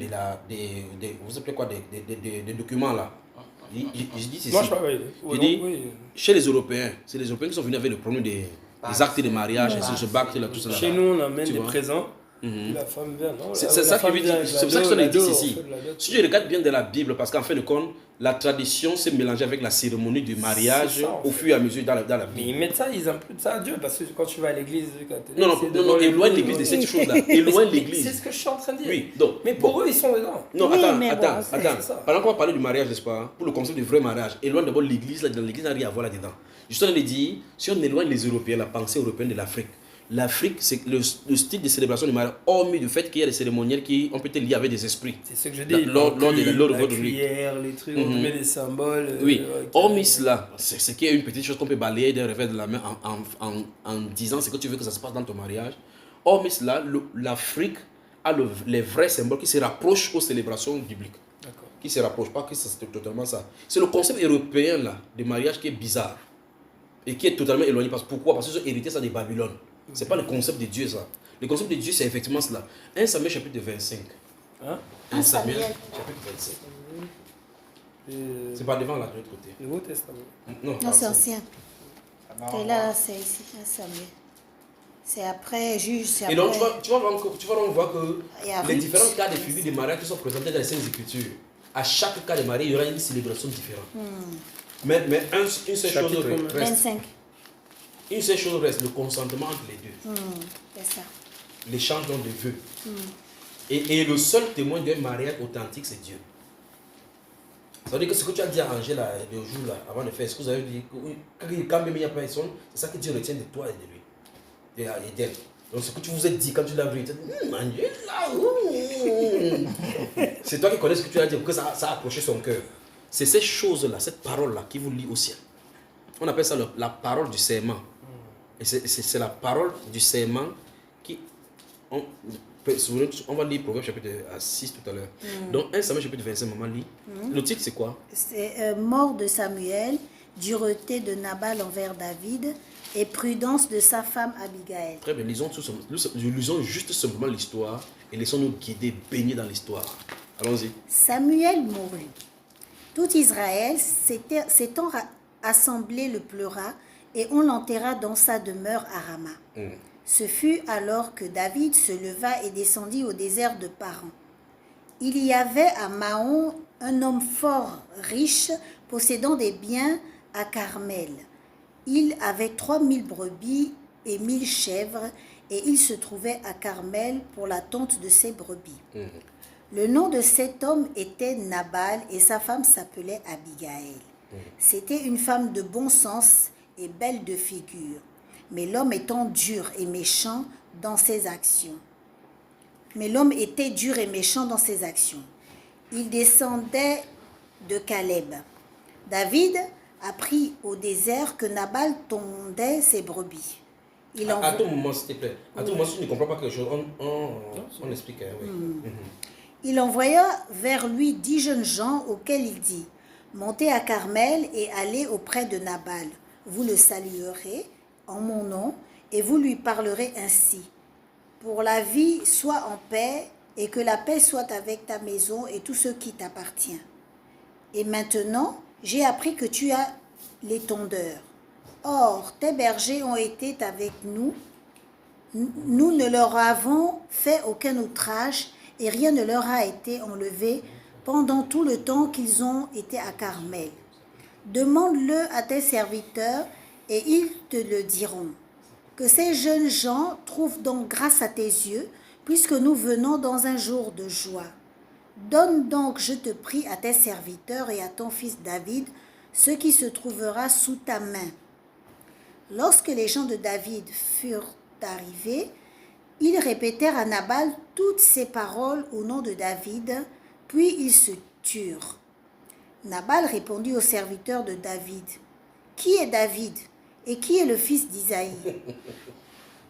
vous appelez quoi, des documents là. Il dit ceci. Moi, je parle. Il dit, chez les Européens, c'est les Européens qui sont venus avec le problème des actes de mariage, Ouais. ce bac, là, tout ça. là. Chez nous, on amène Tu des vois. présents. Mhm. La femme vient, non? C'est La ça femme qui veut vient dire, avec c'est la pour ça que dot, on a la dit dot, ceci. on fait de la dot. Si tu regardes bien de la Bible, parce qu'en fin de compte, la tradition s'est mélangée avec la cérémonie du mariage C'est ça, en au fait. fur et à mesure dans la Mais Bible. ils mettent ça, ils imputent ça à Dieu, parce que quand tu vas à l'église catholique, Non, non, c'est non, devant non, l'église, éloigne l'église de cette chose-là. Éloigne C'est l'église. ce que je suis en train de dire. Oui, donc. Mais pour eux, ils sont dedans. Non, Oui, attends, mais bon, attends, c'est attends. ça. Pendant qu'on va parler du mariage, n'est-ce pas, hein, pour le concept du vrai mariage, éloigne d'abord l'église, là, dans l'église, il n'y a rien à voir là-dedans. Je suis en train de dire, si on éloigne les Européens, la pensée européenne de l'Afrique, l'Afrique, c'est le style de célébration du mariage, hormis du fait qu'il y a des cérémoniels qui ont été liés avec des esprits. C'est ce que je dis. Lors de la cuillère, les trucs, on met des symboles. Oui, hormis cela, c'est qu'il y a une petite chose qu'on peut balayer d'un revers de la main en disant ce que tu veux que ça se passe dans ton mariage. Hormis cela, l'Afrique a les vrais symboles qui se rapprochent aux célébrations bibliques. D'accord. Qui se rapprochent, pas que c'est totalement ça. C'est le concept européen là, de mariage qui est bizarre et qui est totalement éloigné. Pourquoi? Parce qu'ils ont hérité ça de Babylone. Ce n'est pas le concept de Dieu ça. Le concept de Dieu c'est effectivement cela. 1 Samuel chapitre 25. Hein? 1 Samuel chapitre 25. C'est pas devant là de l'autre côté. Nouveau Testament. Non, c'est ancien. Et là, c'est ici, 1 Samuel. C'est après Juge, c'est après... Et donc tu vas donc voir que les Ruth. différents cas de figures de mariage qui sont présentés dans les Saintes Écritures, à chaque cas de mariage, il y aura une célébration différente. Mais une seule chose reste. 25. Une seule chose reste, le consentement entre les deux. C'est ça. L'échange donc de vœux. Et le seul témoin d'un mariage authentique, c'est Dieu. Ça veut dire que ce que tu as dit à Angèle le jour là, avant de faire, ce que vous avez dit, quand même il n'y a personne, c'est ça que Dieu retient de toi et de lui. Et d'elle. Donc ce que tu vous as dit quand tu l'as vu, tu as dit, Angèle, c'est toi qui connais ce que tu as dit, pour que ça a accroché son cœur. C'est ces choses-là, cette parole-là qui vous lie au ciel. On appelle ça la parole du serment. Et c'est la parole du serment qui... On va lire Proverbe chapitre 6 tout à l'heure. Donc 1 Samuel chapitre 25, maman lit. Le titre c'est quoi? C'est mort de Samuel, dureté de Nabal envers David et prudence de sa femme Abigail. Très bien, lisons juste simplement l'histoire et laissons-nous guider, baigner dans l'histoire. Allons-y. Samuel mourut. Tout Israël s'étant assemblé le pleura et on l'enterra dans sa demeure à Rama. Ce fut alors que David se leva et descendit au désert de Paran. Il y avait à Maon un homme fort riche possédant des biens à Carmel. Il avait 3000 brebis et 1000 chèvres et il se trouvait à Carmel pour la tonte de ses brebis. Le nom de cet homme était Nabal et sa femme s'appelait Abigail. C'était une femme de bon sens et belle de figure, mais l'homme étant dur et méchant dans ses actions. Il descendait de Caleb. David apprit au désert que Nabal tondait ses brebis. À tout moment, s'il te plaît. À tout moment, si tu ne comprends pas quelque chose, on explique. Oui. Il envoya vers lui 10 jeunes gens auxquels il dit « Montez à Carmel et allez auprès de Nabal. Vous le saluerez en mon nom et vous lui parlerez ainsi. Pour la vie, sois en paix et que la paix soit avec ta maison et tout ce qui t'appartient. Et maintenant, j'ai appris que tu as les tondeurs. Or, tes bergers ont été avec nous. Nous ne leur avons fait aucun outrage et rien ne leur a été enlevé pendant tout le temps qu'ils ont été à Carmel. Demande-le à tes serviteurs et ils te le diront. Que ces jeunes gens trouvent donc grâce à tes yeux, puisque nous venons dans un jour de joie. Donne donc, je te prie, à tes serviteurs et à ton fils David ce qui se trouvera sous ta main. » Lorsque les gens de David furent arrivés, ils répétèrent à Nabal toutes ces paroles au nom de David, puis ils se turent. Nabal répondit aux serviteurs de David, « Qui est David et qui est le fils d'Isaïe ?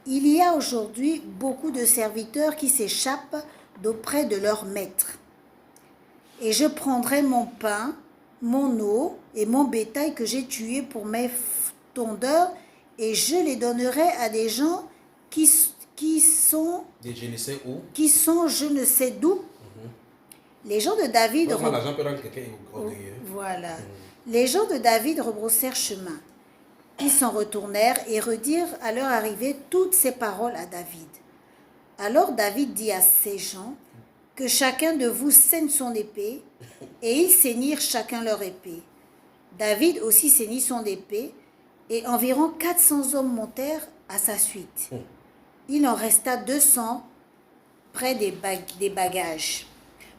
Il y a aujourd'hui beaucoup de serviteurs qui s'échappent d'auprès de leur maître. Et je prendrai mon pain, mon eau et mon bétail que j'ai tué pour mes tondeurs et je les donnerai à des gens qui sont je ne sais d'où. » Les gens de David Les gens de David rebroussèrent chemin. Ils s'en retournèrent et redirent à leur arrivée toutes ces paroles à David. Alors David dit à ces gens que chacun de vous saigne son épée, et ils saignirent chacun leur épée. David aussi saignit son épée, et environ 400 hommes montèrent à sa suite. Il en resta 200 près des bagages.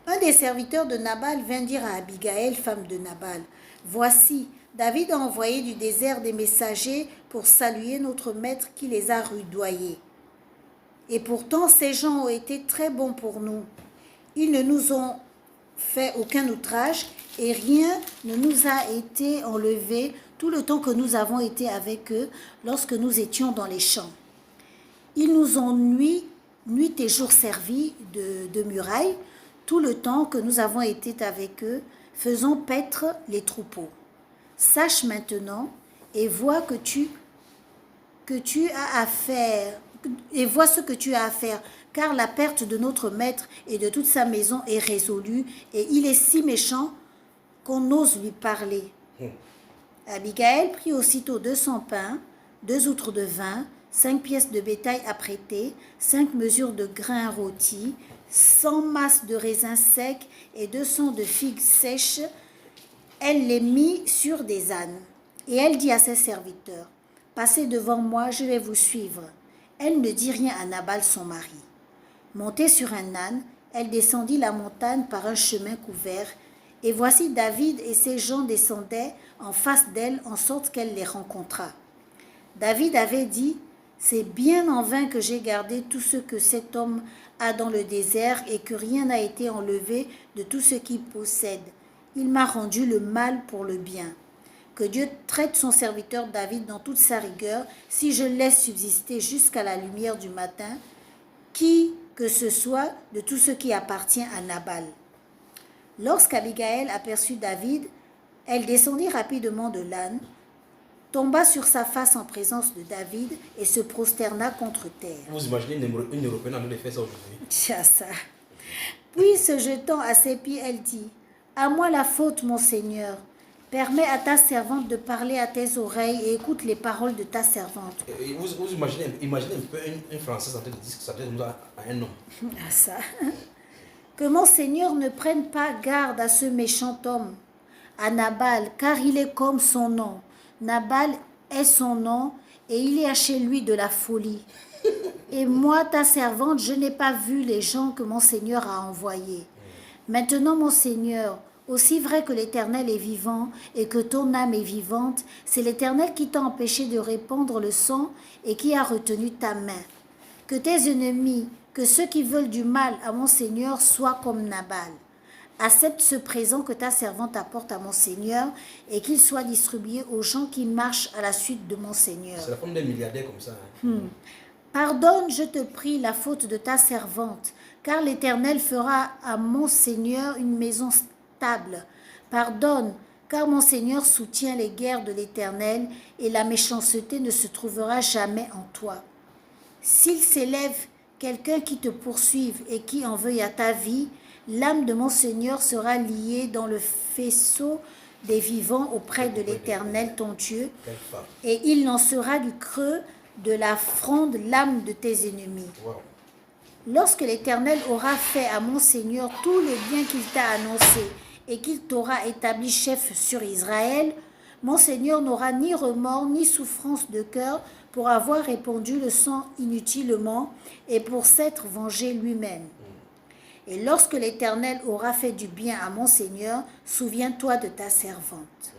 Un des serviteurs de Nabal vint dire à Abigail, femme de Nabal, « Voici, David a envoyé du désert des messagers pour saluer notre maître qui les a rudoyés. » Et pourtant, ces gens ont été très bons pour nous. Ils ne nous ont fait aucun outrage et rien ne nous a été enlevé tout le temps que nous avons été avec eux lorsque nous étions dans les champs. Ils nous ont nuit et jour servi de muraille tout le temps que nous avons été avec eux, faisant paître les troupeaux. Sache maintenant et vois que tu as à faire, et vois ce que tu as à faire, car la perte de notre maître et de toute sa maison est résolue, et il est si méchant qu'on ose lui parler. Abigail prit aussitôt 200 pains, 2 outres de vin, 5 pièces de bétail à prêter, 5 mesures de grains rôtis, 100 masses de raisins secs et 200 de figues sèches. Elle les mit sur des ânes. Et elle dit à ses serviteurs, « Passez devant moi, je vais vous suivre. » Elle ne dit rien à Nabal son mari. Montée sur un âne, elle descendit la montagne par un chemin couvert, et voici David et ses gens descendaient en face d'elle, en sorte qu'elle les rencontra. David avait dit, « C'est bien en vain que j'ai gardé tout ce que cet homme a dans le désert et que rien n'a été enlevé de tout ce qu'il possède. Il m'a rendu le mal pour le bien. Que Dieu traite son serviteur David dans toute sa rigueur, si je laisse subsister jusqu'à la lumière du matin, qui que ce soit de tout ce qui appartient à Nabal. » Lorsqu'Abigail aperçut David, elle descendit rapidement de l'âne, tomba sur sa face en présence de David et se prosterna contre terre. Vous imaginez une Européenne en train de faire ça aujourd'hui? Tiens ça. Puis se jetant à ses pieds, elle dit, « À moi la faute, mon Seigneur. Permets à ta servante de parler à tes oreilles et écoute les paroles de ta servante. » Vous imaginez un peu une Française en train de dire que ça peut être à un homme. Ah ça. Que mon Seigneur ne prenne pas garde à ce méchant homme, à Nabal, car il est comme son nom. Nabal est son nom et il y a chez lui de la folie. Et moi, ta servante, je n'ai pas vu les gens que mon Seigneur a envoyés. Maintenant, mon Seigneur, aussi vrai que l'Éternel est vivant et que ton âme est vivante, c'est l'Éternel qui t'a empêché de répandre le sang et qui a retenu ta main. Que tes ennemis, que ceux qui veulent du mal à mon Seigneur soient comme Nabal. Accepte ce présent que ta servante apporte à mon Seigneur et qu'il soit distribué aux gens qui marchent à la suite de mon Seigneur. C'est la forme d'un milliardaire comme ça. Pardonne, je te prie, la faute de ta servante, car l'Éternel fera à mon Seigneur une maison stable. Pardonne, car mon Seigneur soutient les guerres de l'Éternel et la méchanceté ne se trouvera jamais en toi. S'il s'élève quelqu'un qui te poursuive et qui en veuille à ta vie, l'âme de mon Seigneur sera liée dans le faisceau des vivants auprès de l'Éternel ton Dieu, et il n'en sera du creux de la fronde l'âme de tes ennemis. Wow. Lorsque l'Éternel aura fait à mon Seigneur tout le bien qu'il t'a annoncé et qu'il t'aura établi chef sur Israël, mon Seigneur n'aura ni remords ni souffrance de cœur pour avoir répandu le sang inutilement et pour s'être vengé lui-même. Et lorsque l'Éternel aura fait du bien à mon Seigneur, souviens-toi de ta servante.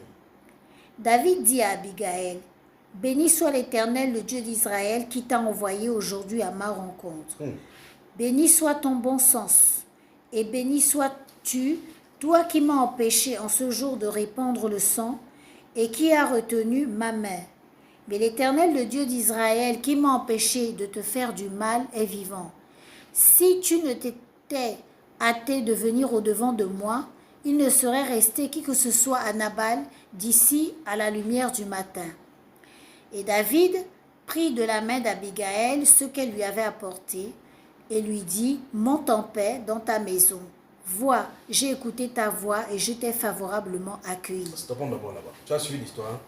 David dit à Abigail, « Béni soit l'Éternel, le Dieu d'Israël, qui t'a envoyé aujourd'hui à ma rencontre. Béni soit ton bon sens, et béni sois-tu, toi qui m'as empêché en ce jour de répandre le sang, et qui as retenu ma main. Mais l'Éternel, le Dieu d'Israël, qui m'a empêché de te faire du mal, est vivant. Si tu ne t'étais hâté de venir au-devant de moi, il ne serait resté qui que ce soit à Nabal d'ici à la lumière du matin. » Et David prit de la main d'Abigail ce qu'elle lui avait apporté et lui dit, « Monte en paix dans ta maison. Vois, j'ai écouté ta voix et je t'ai favorablement accueilli. » Stoppons d'abord là-bas. Tu as suivi l'histoire.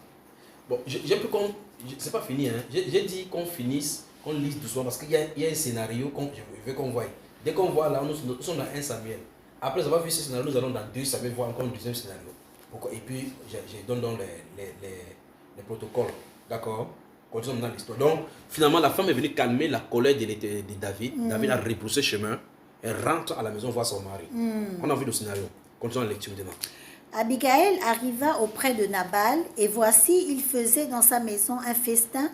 Bon, j'ai pu qu'on... C'est pas fini, hein. J'ai dit qu'on finisse, qu'on lise doucement parce qu'il y a un scénario que je veux qu'on voie. Dès qu'on voit là, nous sommes dans 1 Samuel. Après avoir vu ce scénario, nous allons dans 2 Samuel voir encore un deuxième scénario. Et puis, je donne donc les protocoles. D'accord? Continuons dans l'histoire. Donc, finalement, la femme est venue calmer la colère de David. David a repoussé chemin. Elle rentre à la maison voir son mari. On a vu le scénario. Continuons la lecture demain. Abigail arriva auprès de Nabal, et voici, il faisait dans sa maison un festin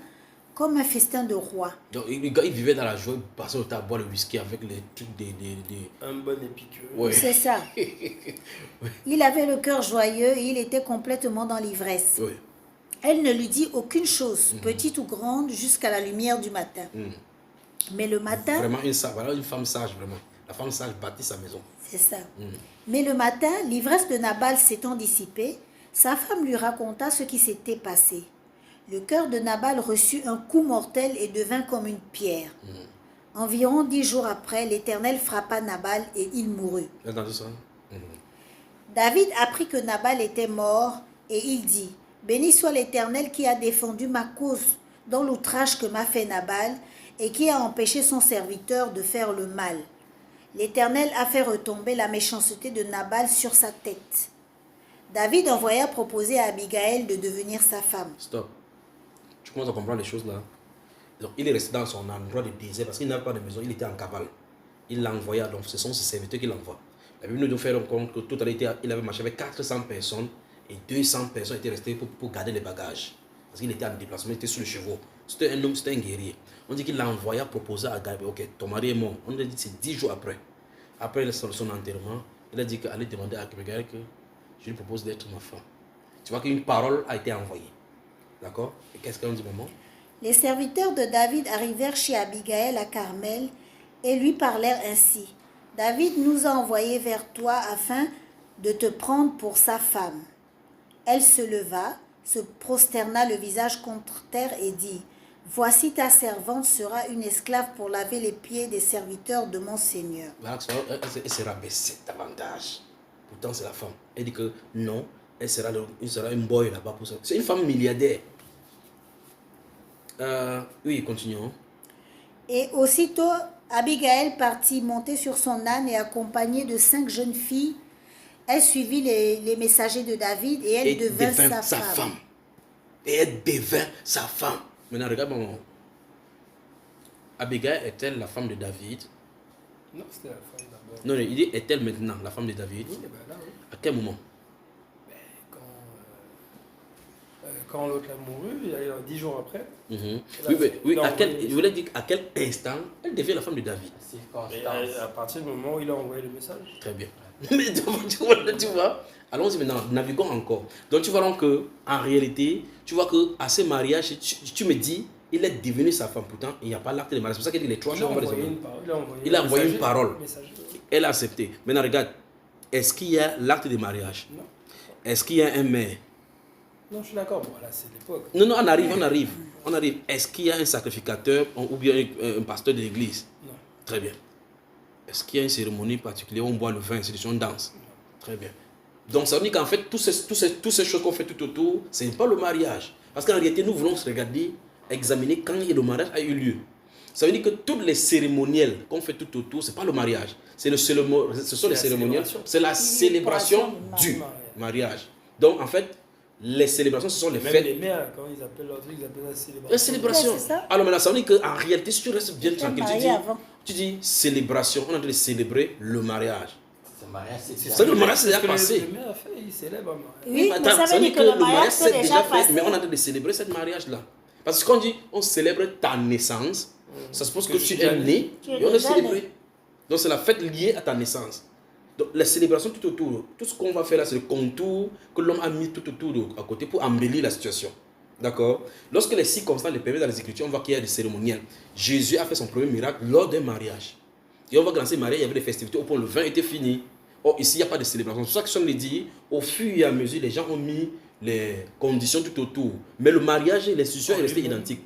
comme un festin de roi. Donc, il vivait dans la joie, il passait au temps à boire le whisky avec les trucs des... Un bon épicure. Ouais. C'est ça. Il avait le cœur joyeux et il était complètement dans l'ivresse. Oui. Elle ne lui dit aucune chose, petite ou grande, jusqu'à la lumière du matin. Mais le matin, Vraiment, voilà une femme sage, vraiment. La femme sage bâtit sa maison. c'est ça. Mais le matin, l'ivresse de Nabal s'étant dissipée, sa femme lui raconta ce qui s'était passé. Le cœur de Nabal reçut un coup mortel et devint comme une pierre. Environ 10 jours après, l'Éternel frappa Nabal et il mourut. Vous avez entendu ça? David apprit que Nabal était mort et il dit, « Béni soit l'Éternel qui a défendu ma cause dans l'outrage que m'a fait Nabal et qui a empêché son serviteur de faire le mal. L'Éternel a fait retomber la méchanceté de Nabal sur sa tête. » David envoya proposer à Abigail de devenir sa femme. Stop. Tu commences à comprendre les choses là. Donc, il est resté dans son endroit de désert parce qu'il n'avait pas de maison, il était en cavale. Il l'envoya, donc ce sont ses serviteurs qui l'envoient. La Bible nous doit faire compte que tout à l'heure, il avait marché avec 400 personnes et 200 personnes étaient restées pour garder les bagages. Parce qu'il était en déplacement, il était sur le chevaux. C'était un homme, c'était un guerrier. On dit qu'il l'envoya proposer à Gabriel, ok, ton mari est mort. On a dit c'est 10 jours après. Après son enterrement, il a dit qu'allez demander à Gabriel que je lui propose d'être ma femme. Tu vois qu'une parole a été envoyée. D'accord? Et qu'est-ce qu'on dit, maman? Les serviteurs de David arrivèrent chez Abigail à Carmel et lui parlèrent ainsi. « David nous a envoyés vers toi afin de te prendre pour sa femme. » Elle se leva, se prosterna le visage contre terre et dit, « Voici ta servante sera une esclave pour laver les pieds des serviteurs de mon Seigneur. » Elle se rabaissait davantage. Pourtant, c'est la femme. Elle dit que non, elle sera une boy là-bas pour ça. C'est une femme milliardaire. Oui, continuons. Et aussitôt, Abigail partit monter sur son âne et accompagnée de 5 jeunes filles. Elle suivit les messagers de David et elle devint sa femme. Et elle devint sa femme. Maintenant, regarde maman. Abigail est-elle la femme de David? Non, c'était la femme d'abord. Non, il dit est-elle maintenant la femme de David? Oui, ben là, oui. À quel moment? Quand l'autre a mouru, il y a 10 jours après. Oui, je voulais dire à quel instant elle devient la femme de David. Et à partir du moment où il a envoyé le message. Très bien. Mais tu vois, allons-y maintenant, naviguons encore. Donc tu vois donc qu'en réalité, tu vois qu'à ce mariage, tu me dis, il est devenu sa femme. Pourtant, il n'y a pas l'acte de mariage. C'est pour ça qu'il dit les 3 choses. Il a envoyé une parole. Elle a accepté. Maintenant, regarde, est-ce qu'il y a l'acte de mariage? Non. Est-ce qu'il y a un maire? Non, je suis d'accord. Bon, là, c'est l'époque. Non, on arrive. Est-ce qu'il y a un sacrificateur ou bien un pasteur de l'église? Non. Très bien. Est-ce qu'il y a une cérémonie particulière où on boit le vin, c'est on danse? Non. Très bien. Donc ça veut dire qu'en fait, toutes ces choses qu'on fait tout autour, ce n'est pas le mariage. Parce qu'en réalité, nous voulons se regarder, examiner quand le mariage a eu lieu. Ça veut dire que toutes les cérémoniels qu'on fait tout autour, ce n'est pas le mariage. Ce sont les cérémoniels. C'est la célébration du mariage. Donc en fait, les célébrations, ce sont les même fêtes. Les mères, quand ils appellent leur truc, ils appellent la célébration. La célébration. Ouais, alors maintenant, ça veut dire qu'en réalité, si tu restes bien tranquille, tu dis célébration, on est en train de célébrer le mariage. Le mariage, c'est ça. Le mariage, c'est déjà passé. Le maire a fait, il célèbre un mariage. Oui, mais ça veut dire que le mariage, c'est déjà passé. Mais on est en train de célébrer ce mariage-là. Parce que quand on dit, on célèbre ta naissance, ça suppose que tu es né et on est célébré. Donc c'est la fête liée à ta naissance. Donc la célébration tout autour, tout ce qu'on va faire là, c'est le contour que l'homme a mis tout autour à côté pour embellir la situation. D'accord? Lorsque les circonstances les permettent dans les Écritures, on voit qu'il y a des cérémoniels. Jésus a fait son premier miracle lors d'un mariage. Et on voit que dans ces mariages, il y avait des festivités au point où le vin était fini. Or, ici, il n'y a pas de célébration. C'est pour ça que Somme le dit, au fur et à mesure, les gens ont mis les conditions tout autour. Mais le mariage et l'institution est resté identique.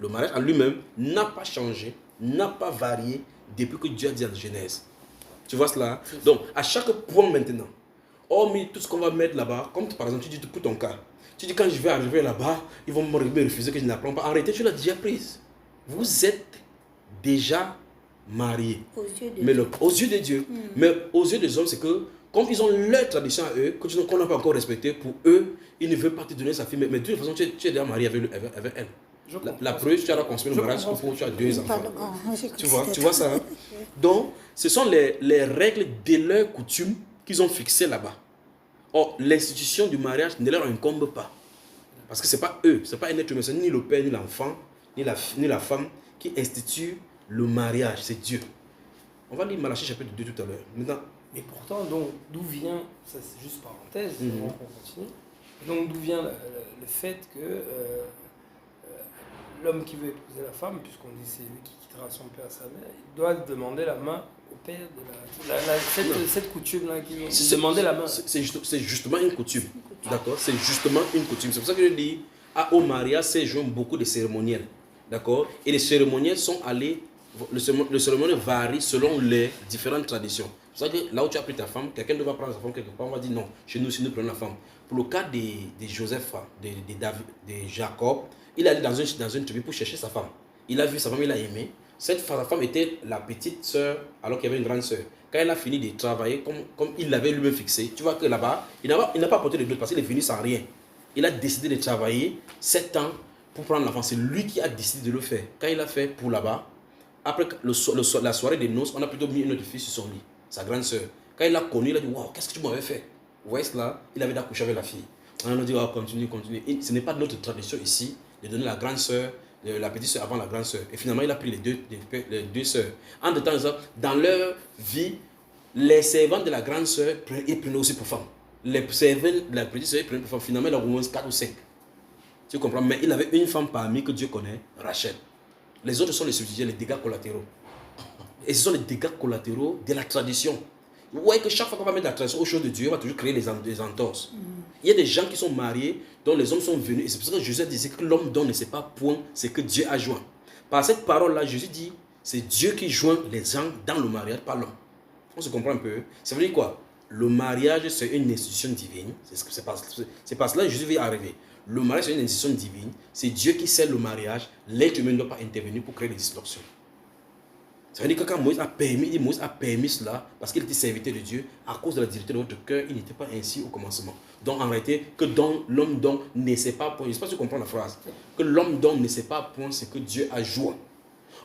Le mariage en lui-même n'a pas changé, n'a pas varié depuis que Dieu a dit en Genèse. Tu vois cela? Donc, à chaque point maintenant, hormis tout ce qu'on va mettre là-bas, comme par exemple, tu dis pour ton cas, tu dis quand je vais arriver là-bas, ils vont me refuser que je n'apprends pas. En réalité, tu l'as déjà prise. Vous êtes déjà mariés. Aux yeux de Dieu. Mais aux yeux des hommes, c'est que, comme ils ont leur tradition à eux, qu'on n'a pas encore respecté, pour eux, ils ne veulent pas te donner sa fille. Mais de toute façon, tu es déjà marié avec elle. La preuve, tu as construit le mariage pour tu as 2 enfants. Tu vois ça? Hein? Donc, ce sont les règles de leurs coutumes qu'ils ont fixées là-bas. Or, l'institution du mariage ne leur incombe pas. Parce que ce n'est pas eux, ce n'est pas un être humain, c'est ni le père ni l'enfant, ni la femme qui institue le mariage, c'est Dieu. On va lire Malachie chapitre 2 tout à l'heure. Maintenant, Mais pourtant, donc, d'où vient, ça c'est juste parenthèse, Mhm. avant qu'on continue, donc d'où vient le fait que l'homme qui veut épouser la femme, puisqu'on dit c'est lui qui quittera son père et sa mère, il doit demander la main au père de cette coutume-là, qui c'est- demander la main. c'est justement une coutume. D'accord? C'est justement une coutume. C'est pour ça que je dis, au mariage, c'est joint beaucoup de cérémoniels. D'accord? Et les cérémoniels sont allés, le cérémoniel varie selon les différentes traditions. C'est pour ça que là où tu as pris ta femme, quelqu'un va prendre sa femme quelque part, on va dire non, chez nous, si nous prenons la femme. Pour le cas de Joseph, de Jacob, il est allé dans une tribu pour chercher sa femme. Il a vu sa femme, il a aimé. Sa femme était la petite sœur, alors qu'il y avait une grande sœur. Quand elle a fini de travailler, comme il l'avait lui-même fixé, tu vois que là-bas, il n'a pas apporté de doute parce qu'il est venu sans rien. Il a décidé de travailler 7 ans pour prendre l'enfant. C'est lui qui a décidé de le faire. Quand il a fait pour là-bas, après la soirée des noces, on a plutôt mis une autre fille sur son lit, sa grande sœur. Quand il l'a connue, il a dit waouh, qu'est-ce que tu m'avais fait? Vous voyez cela? Il avait accouché avec la fille. On a dit oh, continue. Et ce n'est pas notre tradition ici de donner la grande sœur, la petite sœur avant la grande sœur. Et finalement, il a pris les deux sœurs. En de temps, dans leur vie, les servantes de la grande sœur, ils prenaient aussi pour femme. Les servantes de la petite sœur, ils prenaient pour femme. Finalement, il a au moins 4 ou 5. Tu comprends? Mais il avait une femme parmi que Dieu connaît, Rachel. Les autres sont les subsidiaires, les dégâts collatéraux. Et ce sont les dégâts collatéraux de la tradition. Vous voyez que chaque fois qu'on va mettre la tradition aux choses de Dieu, on va toujours créer des entorses. Il y a des gens qui sont mariés, dont les hommes sont venus. Et c'est pour ça que Jésus disait que l'homme dont ne sait pas point, c'est que Dieu a joint. Par cette parole-là, Jésus dit, c'est Dieu qui joint les gens dans le mariage, pas l'homme. On se comprend un peu. Ça veut dire quoi? Le mariage, c'est une institution divine. C'est parce que là, Jésus va arriver. Le mariage, c'est une institution divine. C'est Dieu qui scelle le mariage. L'être humain ne doit pas intervenir pour créer des distorsions. Ça veut dire que quand Moïse a permis cela, parce qu'il était serviteur de Dieu, à cause de la direction de votre cœur, il n'était pas ainsi au commencement. Donc en réalité, que l'homme donc ne sait pas point, je ne sais pas si tu comprends la phrase, que l'homme donc ne sait pas point ce que Dieu a joint.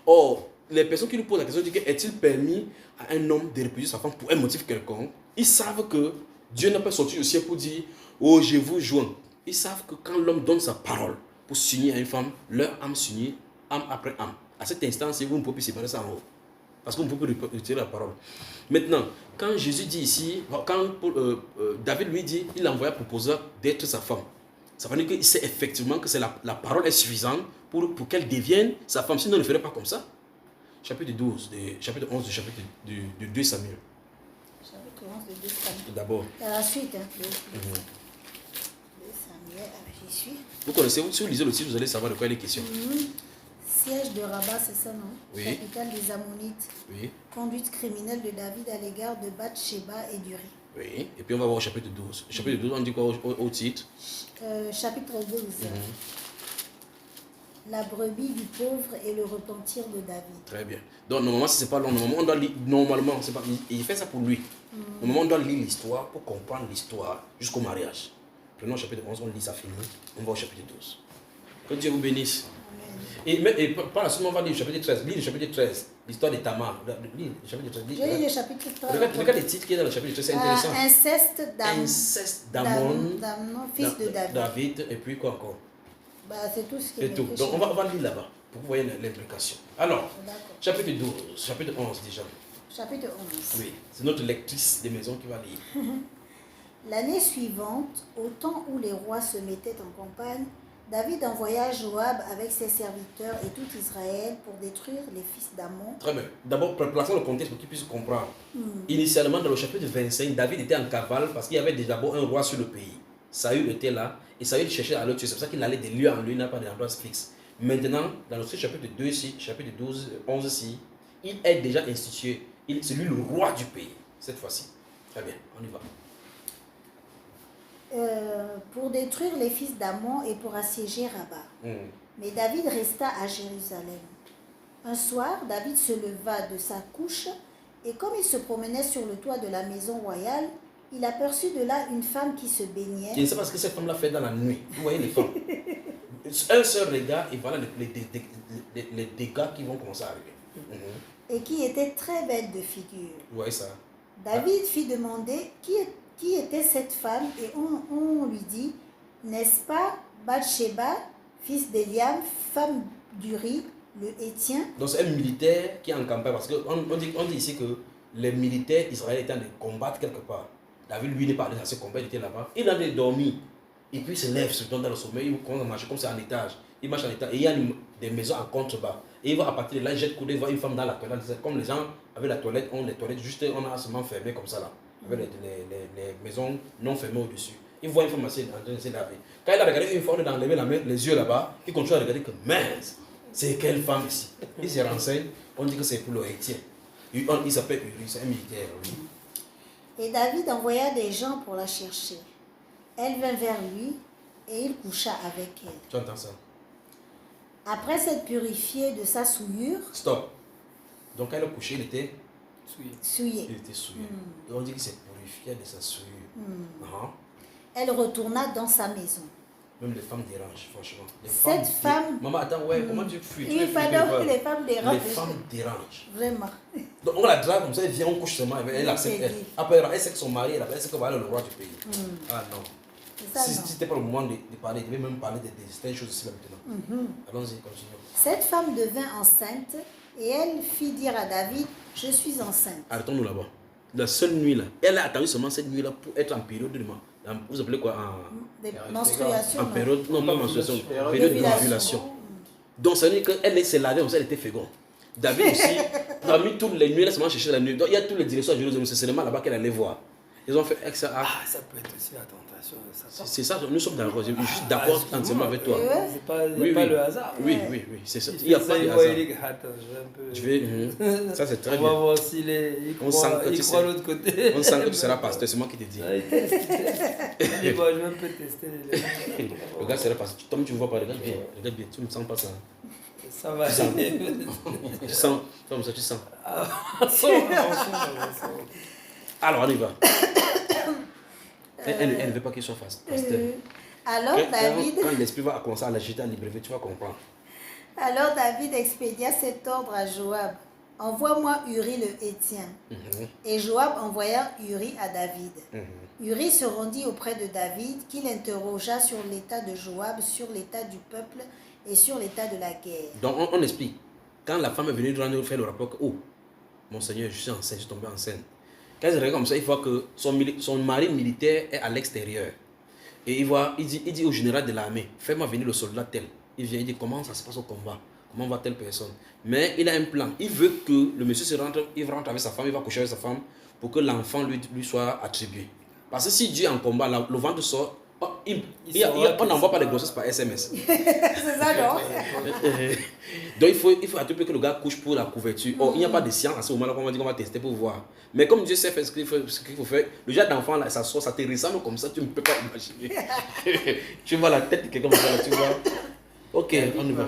Or, les personnes qui nous posent la question disent est-il permis à un homme de reposer sa femme pour un motif quelconque? Ils savent que Dieu n'a pas sorti du ciel pour dire oh, je vous joins. Ils savent que quand l'homme donne sa parole pour s'unir à une femme, leur âme s'unit, âme après âme. À cet instant, vous ne pouvez plus séparer ça en haut. Parce qu'on ne peut plus retirer la parole. Maintenant, quand Jésus dit ici, quand David lui dit, il l'a envoyé à proposer d'être sa femme. Ça veut dire qu'il sait effectivement que la parole est suffisante pour qu'elle devienne sa femme. Sinon, il ne ferait pas comme ça. Chapitre 11 du chapitre de 2 Samuel. Chapitre 11 de 2 Samuel. D'abord. À la suite, hein, 2 Samuel, j'y suis. Vous connaissez, si vous lisez le titre, vous allez savoir de quoi il est question. Siège de Rabat, c'est ça, non? Oui. Capitale des Ammonites. Oui. Conduite criminelle de David à l'égard de Bathsheba et d'Uri. Oui. Et puis on va voir au chapitre 12. Chapitre 12, on dit quoi au titre? Chapitre 12. La brebis du pauvre et le repentir de David. Très bien. Donc normalement, si ce n'est pas long, normalement, on doit lire, normalement, c'est pas, il fait ça pour lui. Normalement, on doit lire l'histoire pour comprendre l'histoire jusqu'au mariage. Prenons le chapitre 11, on lit ça fini. On va au chapitre 12. Que Dieu vous bénisse. Et par la suite, on va lire le chapitre 13. Lis le chapitre 13. L'histoire de Tamar. Lis le chapitre 13. Je lis le chapitre 13. Regarde les titres qu'il y a dans le chapitre 13, c'est intéressant. Inceste d'Amon, fils de David. David, et puis quoi encore? Bah, c'est tout ce qui C'est est tout. écrit Donc chez on va lire là-bas pour que vous voyez l'implication. Alors, D'accord. chapitre 12, chapitre 11 déjà. Chapitre 11. Oui, c'est notre lectrice de maison qui va lire. L'année suivante, au temps où les rois se mettaient en campagne, David envoya Joab avec ses serviteurs et tout Israël pour détruire les fils d'Ammon. Très bien. D'abord, plaçons le contexte pour qu'ils puissent comprendre. Initialement, dans le chapitre 25, David était en cavale parce qu'il y avait déjà un roi sur le pays. Saül était là et Saül cherchait à le tuer. C'est pour ça qu'il allait de lieu en lieu, il n'a pas d'endroit fixe. Maintenant, dans le chapitre 2, chapitre 12, 11, ici, il est déjà institué. C'est lui le roi du pays, cette fois-ci. Très bien, on y va. Pour détruire les fils d'Ammon et pour assiéger Rabat. Mais David resta à Jérusalem. Un soir, David se leva de sa couche et comme il se promenait sur le toit de la maison royale, il aperçut de là une femme qui se baignait. Je ne sais pas ce que cette femme-là fait dans la nuit. Vous voyez les femmes. Un seul regard et voilà les dégâts qui vont commencer à arriver. Et qui était très belle de figure. Vous voyez ça? David fit demander qui était cette femme et on lui dit, n'est-ce pas Bathsheba, fils d'Eliam, femme d'Uri, le Hétien. Donc c'est un militaire qui est en campagne, parce qu'on dit ici que les militaires israéliens étaient en train de combattre quelque part. David, lui, n'est pas allé dans ce combat, il était là-bas. Il a dormi. Et puis il se lève, se donne dans le sommeil, il commence à marcher comme c'est en étage. Il marche en étage et il y a des maisons en contrebas. Et il va à partir de là, il jette coup d'œil, il voit une femme dans la toilette. Comme les gens avec la toilette ont les toilettes, juste on a seulement fermé comme ça là. Avec les maisons non fermées au-dessus. Il voit une femme assise en train de se laver. Quand il a regardé une fois, on a enlevé la main, les yeux là-bas, il continue à regarder que mince, c'est quelle femme ici. Il se renseigne, on dit que c'est pour le Hétien. Il s'appelle Uri, c'est un militaire. Oui. Et David envoya des gens pour la chercher. Elle vint vers lui et il coucha avec elle. Tu entends ça? Après s'être purifié de sa souillure, Stop. Donc quand il a couché, il était souillée, souillé. Et on dit qu'il s'est purifié de sa souillure. elle retourna dans sa maison. Même les femmes dérangent, franchement. Cette femme... Maman, attends, ouais, comment tu fuis? Il fallait que les femmes dérangent. Les femmes dérangent. Vraiment. Donc on la drague comme ça, elle vient, on couche seulement, elle accepte. Après, elle sait que son mari, elle sait que voilà le roi du pays. Ah non. Ça, Si non. c'était pas le moment de parler, il devait même parler de certaines choses ici là maintenant. Allons-y, continuons. Cette femme devint enceinte et elle fit dire à David, je suis enceinte. Arrêtons-nous là-bas. La seule nuit là, elle a attendu seulement cette nuit là pour être en période de vous appelez quoi? Des menstruations. En période, non pas menstruation, Période période d'ovulation. d'ovulation. Donc ça veut dire qu'elle s'est lavée comme ça, elle était féconde. David aussi, parmi toutes les nuits, elle a seulement cherché la nuit. Donc il y a toutes les directions à Jérusalem, c'est seulement là-bas qu'elle allait voir. Ils ont fait ça. Ah, ça peut être aussi la tentation. C'est ça, nous sommes d'accord. Je suis juste d'accord entièrement avec toi. C'est pas, il n'y a pas le hasard. Oui, c'est ça. Il n'y a pas de hasard. Je vais, ça c'est très On va bien. voir s'il croit l'autre côté. On sent que tu seras pasteur, c'est moi qui te dis. Il dit, bon, je vais un peu tester les gens. Regarde, c'est pasteur. Toi, tu me vois pas, regarde bien. Regarde bien, tu ne me sens pas ça. Ça va. Tu sens, comme ça, tu sens. Attention. Alors, on y va. Elle ne veut pas qu'il soit pasteur. Alors David... Quand l'esprit va commencer à l'agiter à l'éprouver, tu vas comprendre. Alors David expédia cet ordre à Joab. Envoie-moi Uri le Hétien. Et Joab envoya Uri à David. Uri se rendit auprès de David, qui l'interrogea sur l'état de Joab, sur l'état du peuple et sur l'état de la guerre. Donc on explique. Quand la femme est venue faire le rapport que, oh, mon Seigneur, je suis enceinte, je suis tombé enceinte. Quand elle regarde comme ça, il voit que son mari militaire est à l'extérieur. Et il dit au général de l'armée, fais-moi venir le soldat tel. Il vient, il dit, comment ça se passe au combat? Comment va telle personne? Mais il a un plan. Il veut que le monsieur il rentre avec sa femme, il va coucher avec sa femme pour que l'enfant lui soit attribué. Parce que si Dieu est en combat, le ventre sort, on n'envoie pas les grossesses par SMS. C'est ça, non? Donc il faut attribuer que le gars couche pour la couverture. Il n'y a pas de science à ce moment-là qu'on va dire qu'on va tester pour voir. Mais comme Dieu sait faire ce qu'il faut faire, le genre d'enfant là, ça sort, ça te ressemble comme ça, tu ne peux pas imaginer. Tu vois la tête de quelqu'un comme ça, là, tu vois. Ok, on y va.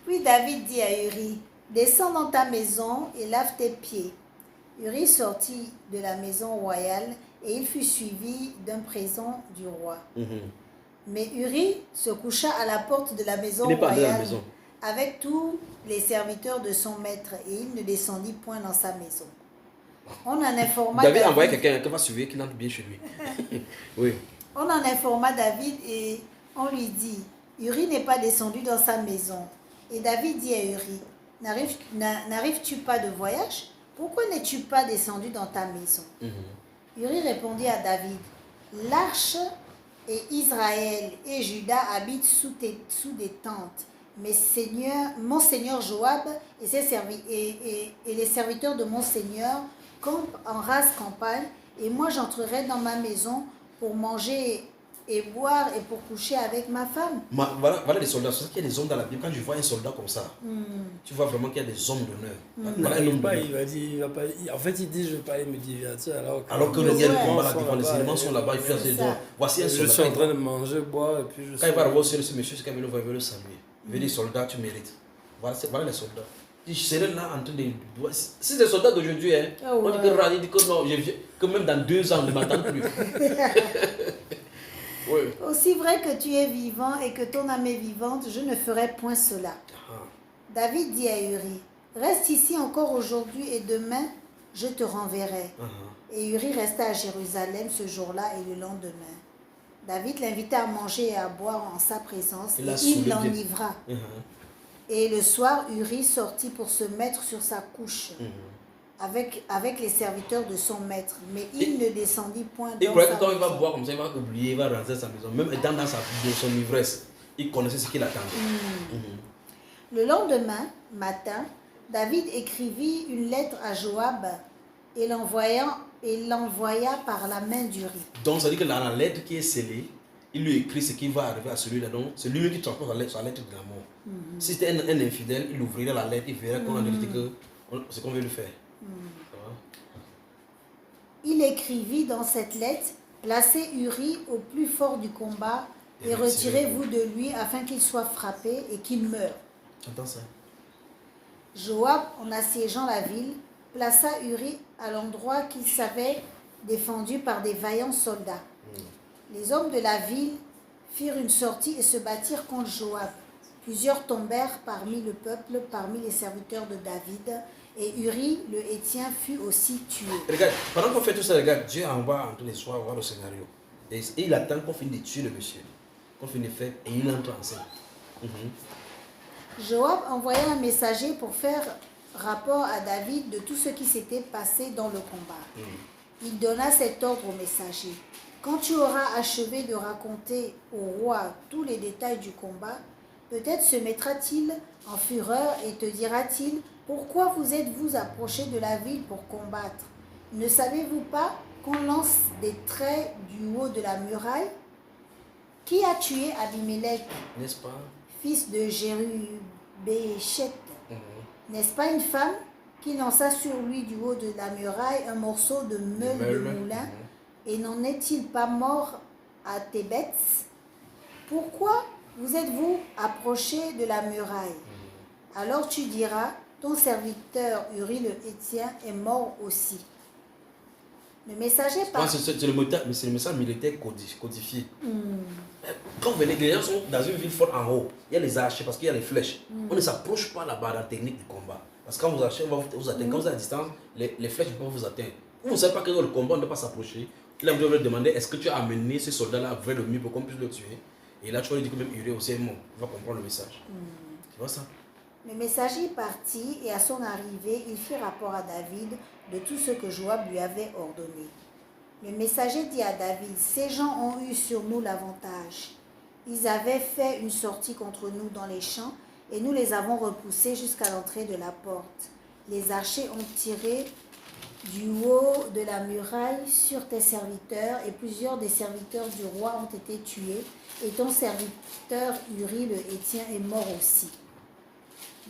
Puis David dit à Uri, descends dans ta maison et lave tes pieds. Uri sortit de la maison royale et il fut suivi d'un présent du roi. Mais Uri se coucha à la porte de la maison royale avec tous les serviteurs de son maître et il ne descendit point dans sa maison. On en informa David a envoyé quelqu'un qui va surveiller qu'il entre bien chez lui. Oui. On en informa David et on lui dit, Uri n'est pas descendu dans sa maison. Et David dit à Uri, n'arrives-tu pas de voyage? Pourquoi n'es-tu pas descendu dans ta maison? Uri répondit à David, l'arche et Israël et Juda habitent sous des tentes. Mais mon seigneur Joab et les serviteurs de mon seigneur campent en rase campagne, et moi j'entrerai dans ma maison pour manger et boire et pour coucher avec ma femme. Voilà les soldats. C'est qu'il y a des hommes dans la Bible. Quand je vois un soldat comme ça, tu vois vraiment qu'il y a des hommes d'honneur. Voilà un homme d'honneur. En fait, il dit je ne vais pas aller me divertir. Alors que le gars de combat, les éléments sont là-bas, il fait ses doigts. Voici un soldat. Je suis en train de manger, boire et puis je suis. Quand il va revoir ce monsieur, ce qu'il va le saluer. Il veut dire soldat, tu mérites. Voilà les soldats. Je serai là en train de. C'est des soldats d'aujourd'hui, hein. On dit que non, que même dans 2 ans, on ne m'entend plus. Oui. Aussi vrai que tu es vivant et que ton âme est vivante, je ne ferai point cela. David dit à Uri, reste ici encore aujourd'hui et demain, je te renverrai. Et Uri resta à Jérusalem ce jour-là et le lendemain. David l'invita à manger et à boire en sa présence, Il l'a et il saoulé bien. l'enivra. Et le soir, Uri sortit pour se mettre sur sa couche avec les serviteurs de son maître, mais il ne descendit point Il dans croyait sa que quand il va maison. boire comme ça, il va oublier, il va rentrer à sa maison. Même étant dans son ivresse, il connaissait ce qu'il attendait. Le lendemain matin, David écrivit une lettre à Joab et l'envoya par la main d'Uri. Donc, ça veut dire que dans la lettre qui est scellée, il lui écrit ce qui va arriver à celui-là. Donc, c'est lui qui transporte sa lettre de la mort. Si c'était un infidèle, il ouvrirait la lettre, il verrait qu'on a dit que c'est qu'on veut lui faire. Ça va? Il écrivit dans cette lettre: placez Uri au plus fort du combat et retirez-vous de lui afin qu'il soit frappé et qu'il meure. Attends ça. Joab, en assiégeant la ville, plaça Uri à l'endroit qu'il savait défendu par des vaillants soldats. Les hommes de la ville firent une sortie et se battirent contre Joab. Plusieurs tombèrent parmi le peuple, parmi les serviteurs de David, et Uri, le Hétien, fut aussi tué. Regarde, pendant qu'on fait tout ça, regarde, Dieu envoie tous les soirs voir le scénario. Et il attend qu'on finisse de tuer le monsieur. Qu'on finisse de faire, et il entre en scène. Joab envoya un messager pour faire rapport à David de tout ce qui s'était passé dans le combat. Il donna cet ordre au messager: quand tu auras achevé de raconter au roi tous les détails du combat, peut-être se mettra-t-il en fureur et te dira-t-il: pourquoi vous êtes-vous approchés de la ville pour combattre? Ne savez-vous pas qu'on lance des traits du haut de la muraille? Qui a tué Abimelech, N'est-ce pas? fils de Jérubéchet? N'est-ce pas une femme qui lança sur lui du haut de la muraille un morceau de meule de moulin? Et n'en est-il pas mort à Thébets? Pourquoi vous êtes-vous approchés de la muraille? Alors tu diras: ton serviteur Uri le Hétien est mort aussi. Le messager C'est le message militaire codifié. Quand vous venez, les gens sont dans une ville forte en haut, il y a les archers parce qu'il y a les flèches. On ne s'approche pas là-bas dans la technique du combat. Parce que quand vous archez, on va vous atteindre. Quand vous êtes à distance, les flèches ne peuvent pas vous atteindre. Vous ne savez pas que dans le combat, on ne doit pas s'approcher. Là, vous devez demander: est-ce que tu as amené ce soldat-là vers le mur pour qu'on puisse le tuer? Et là, tu vas lui dire que même Uri aussi est mort. Il va comprendre le message. Tu vois ça? Le messager partit et à son arrivée, il fit rapport à David de tout ce que Joab lui avait ordonné. Le messager dit à David: ces gens ont eu sur nous l'avantage. Ils avaient fait une sortie contre nous dans les champs et nous les avons repoussés jusqu'à l'entrée de la porte. Les archers ont tiré du haut de la muraille sur tes serviteurs et plusieurs des serviteurs du roi ont été tués et ton serviteur Uri le Hétien est mort aussi.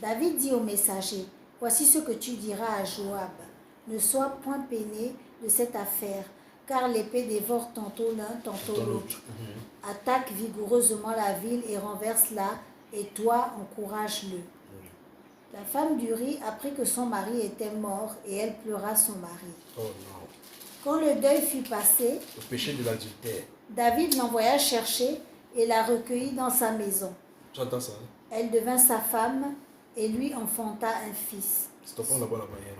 David dit au messager: voici ce que tu diras à Joab: ne sois point peiné de cette affaire, car l'épée dévore tantôt l'un, tantôt l'autre. Attaque vigoureusement la ville et renverse-la, et toi, encourage-le. La femme d'Uri apprit que son mari était mort, et elle pleura son mari. Oh non. Quand le deuil fut passé, Le péché de l'adultère. David l'envoya chercher et la recueillit dans sa maison. Tu entends ça? Elle devint sa femme et lui enfanta un fils. Stoppons là-bas la barrière.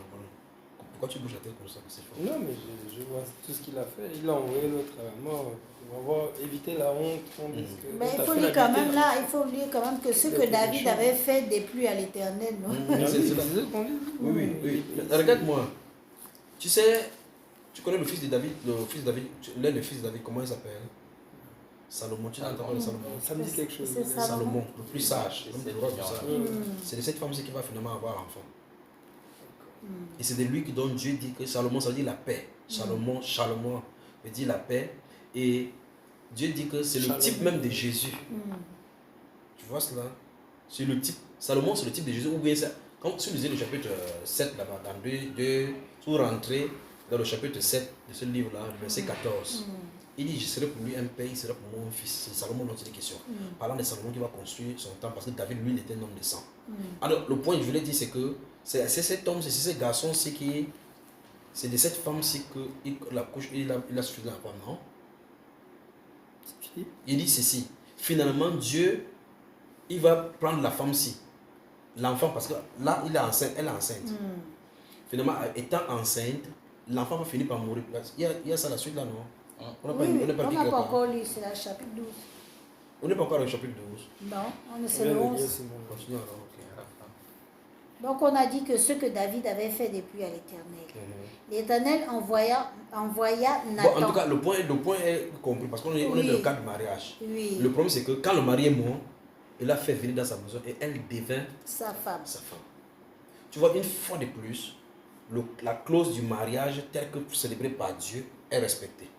Pourquoi tu bouges la tête comme ça? C'est faux. Non, mais je vois tout ce qu'il a fait. Il a envoyé l'autre à la mort pour avoir évité la honte. Mais il faut lire quand même là, il faut lire quand même que ce que David avait fait déplut à l'Éternel, non? Oui. Regarde-moi. Tu sais, tu connais le fils de David, l'un des fils de David, comment il s'appelle? Salomon, tu entends parler de Salomon? Ça me dit quelque chose. C'est Salomon, le plus sage, l'homme des rois du sage. C'est de cette femme-ci qui va finalement avoir enfant. Et c'est de lui que donc Dieu dit que Salomon, ça veut dire la paix. Salomon veut dire la paix. Et Dieu dit que c'est le type même de Jésus. Tu vois cela? C'est le type. Salomon, c'est le type de Jésus. Ou bien ça. Quand tu lisez le chapitre 7 là-bas, vous rentrez dans le chapitre 7 de ce livre-là, verset 14. Il dit: je serai pour lui un père, il sera pour moi un fils. C'est Salomon dont il est question. Parlant de Salomon qui va construire son temple, parce que David, lui, il était un homme de sang. Alors, le point que je voulais dire, c'est que c'est cet homme, c'est ce garçon-ci qui. C'est de cette femme-ci qu'il a suffisamment à prendre, non? Il dit ceci: finalement, Dieu, il va prendre la femme-ci, l'enfant, parce que là, elle est enceinte. Finalement, étant enceinte, l'enfant va finir par mourir. Il y a ça la suite là, non? On n'a pas, Oui, on n'a pas on dit n'a que pas quoi. encore lu, c'est la chapitre 12. On n'est pas encore au chapitre 12. Non, on est On sur vient le de 11. lire, c'est bon. Continue alors, ok. Donc on a dit que ce que David avait fait depuis à l'Éternel. L'Éternel envoya Bon, Nathan. en tout cas, le point est compris parce qu'on est, on est dans le Oui. cas du mariage. Oui, Le problème, c'est que quand le mari est mort, il l'a fait venir dans sa maison et elle devint sa femme. sa femme. Tu vois, une fois de plus, la clause du mariage telle que célébrée par Dieu est respectée.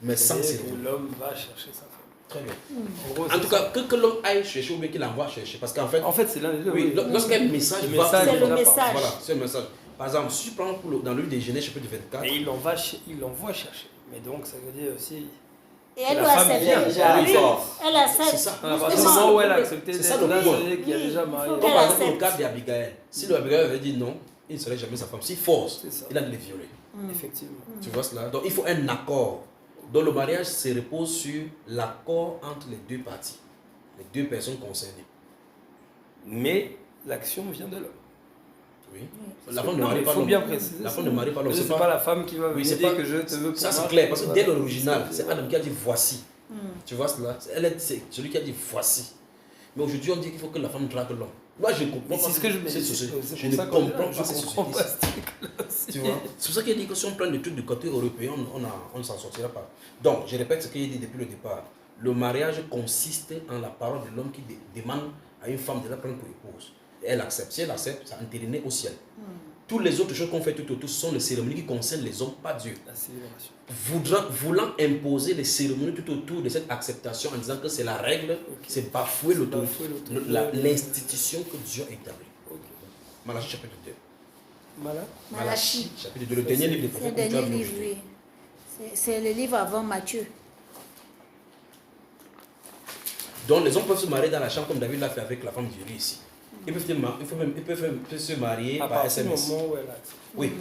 Mais sans C'est-à-dire cérémonie. que l'homme va chercher sa femme. Très bien. En gros, En c'est tout ça. cas, que l'homme aille chercher ou bien qu'il envoie chercher. Parce qu'en fait, C'est l'un des deux. oui, oui. lorsqu'un message Le va. message C'est le viendra par- message. Voilà, c'est le message. Par exemple, si tu prends dans le livre des Genèse, chapitre 24, Et il l'envoie chercher. Mais donc, ça veut dire aussi. Et elle La doit femme accepter. vient, Oui, déjà, oui, d'accord. elle accepte. c'est ça. À partir du Justement. moment où elle a accepté C'est d'être ça le là, point. ça veut dire qu'il y a Oui, déjà il faut marié. qu'elle Comme par exemple accepte. le cas d'Abigaël. Si le Abigaël avait dit non, il ne serait jamais sa femme. S'il force, C'est ça. il a de les violer. Effectivement. Tu vois cela? Donc il faut un accord. Donc le mariage se repose sur l'accord entre les deux parties, les deux personnes concernées. Mais l'action vient de l'homme. Oui. La femme ne Non, marie mais pas il faut l'homme. bien préciser. La ça. femme ne marie pas l'homme. C'est pas la femme qui va Oui, venir c'est dire pas- que je te veux pour Ça c'est moi. clair, parce que dès Voilà. l'original, c'est Adam qui a dit voici. Tu vois cela? C'est celui qui a dit voici. Mais aujourd'hui, on dit qu'il faut que la femme drague l'homme. Moi, je comprends Mais pas. c'est ce que je me C'est dis. ce- C'est Je pour ne ça qu'on est là, comprends je pas ces comprends pas sociétés. ce truc-là aussi. Tu vois? C'est pour ça qu'il dit que si on prend le truc du côté européen, on ne s'en sortira pas. Donc, je répète ce qu'il a dit depuis le départ. Le mariage consiste en la parole de l'homme qui demande à une femme de la prendre pour épouse. Et elle accepte. Si elle accepte, ça entériné au ciel. Toutes les autres choses qu'on fait tout autour sont les cérémonies qui concernent les hommes, pas Dieu. La célébration. Voulant imposer les cérémonies tout autour de cette acceptation en disant que c'est la règle, c'est bafouer bafouer l'autorité. l'institution que Dieu a établie. Ok. Malachie chapitre 2. Malade. Malachie. Chapitre 2, le dernier livre des C'est le prophètes. que tu as dernier lu livre, aujourd'hui. oui. C'est le livre avant Matthieu. Donc les hommes peuvent se marier dans la chambre comme David l'a fait avec la femme d'Uri ici. Ils peuvent se marier À par partir du SMS. moment où elle a accepté. Oui.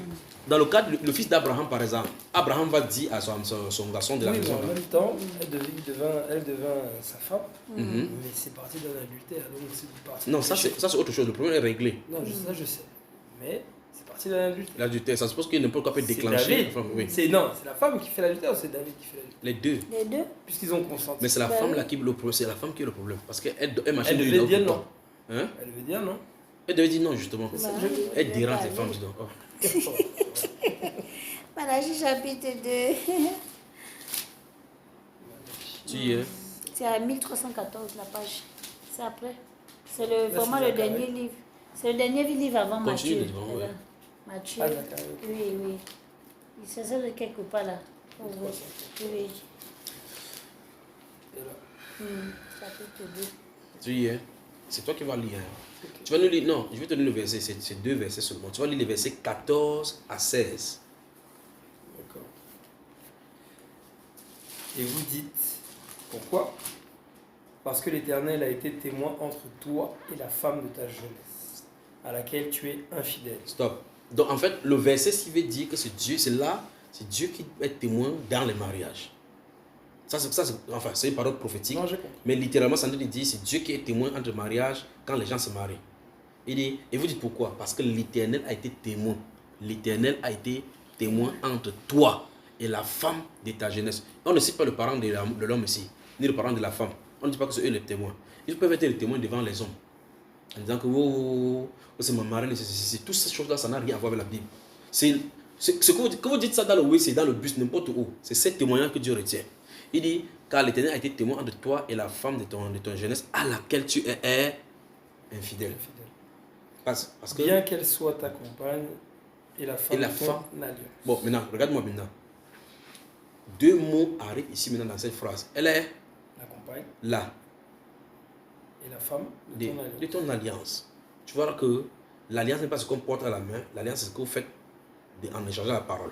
Dans le cas du fils d'Abraham, par exemple, Abraham va dire à son garçon de la Oui, mais maison. en même temps, elle devint sa femme, Mhm. mais c'est parti d'un adultère, donc c'est parti. Non, ça c'est autre chose. Le problème est réglé. Non, ça je sais. Mais c'est parti d'un adultère. L'adultère, ça suppose qu'il n'importe quoi peut C'est déclencher. David. Enfin, oui. C'est la femme qui fait l'adultère ou c'est David qui fait l'adultère? Les deux. Les deux. Puisqu'ils ont consenti. Mais c'est la Bah femme oui. là qui le problème. C'est la femme qui est le problème. Parce qu'elle machin Elle de devait lui dire dans le non. temps. Hein? Elle veut dire non. Elle devait dire non, justement. Bah, Elle je dérange vais les pas femmes. aller. Donc. Oh. Malachie chapitre 2. Tu y es. C'est à 1314 la page. C'est après. C'est Là, vraiment c'est le Zacharie. dernier livre. C'est le dernier livre avant Continue Matthieu. devant, Voilà. ouais. Matthieu. Ah, Zacharie, ok. Oui, oui. Il se sert de quelque part là. Oh, oui. Oui. Et là. Chapitre 2. Tu y es. C'est toi qui vas lire. Hein. Tu vas nous lire. Non, je vais te lire le verset. C'est deux versets seulement. Tu vas lire les versets 14 à 16. D'accord. Et vous dites, pourquoi? Parce que l'Éternel a été témoin entre toi et la femme de ta jeunesse, à laquelle tu es infidèle. Stop. Donc en fait, le verset, s'il veut dire que c'est Dieu, c'est Dieu qui est témoin dans les mariages. C'est une parole prophétique. Non, j'ai compris. Mais littéralement, ça nous dit c'est Dieu qui est témoin entre mariages quand les gens se marient. Il dit, et vous dites pourquoi? Parce que l'Éternel a été témoin. L'Éternel a été témoin entre toi et la femme de ta jeunesse. On ne cite pas le parent de l'homme ici, ni le parent de la femme. On ne dit pas que c'est eux les témoins. Ils peuvent être les témoins devant les hommes. En disant que c'est ma marraine, c'est toutes ces choses-là, ça n'a rien à voir avec la Bible. Que vous dites ça dans le oui, c'est dans le bus, n'importe où. C'est ces témoignages que Dieu retient. Il dit, car l'Éternel a été témoin entre toi et la femme de ton jeunesse à laquelle tu es infidèle. Parce que, Bien qu'elle soit ta compagne et la femme Et la de ton femme. alliance. bon, maintenant, regarde-moi maintenant. Deux mots arrivent ici maintenant dans cette phrase. Elle est La compagne là, et la femme de de, ton alliance. de ton alliance. Tu vois que l'alliance n'est pas ce qu'on porte à la main, l'alliance c'est ce que vous faites en échangeant la parole.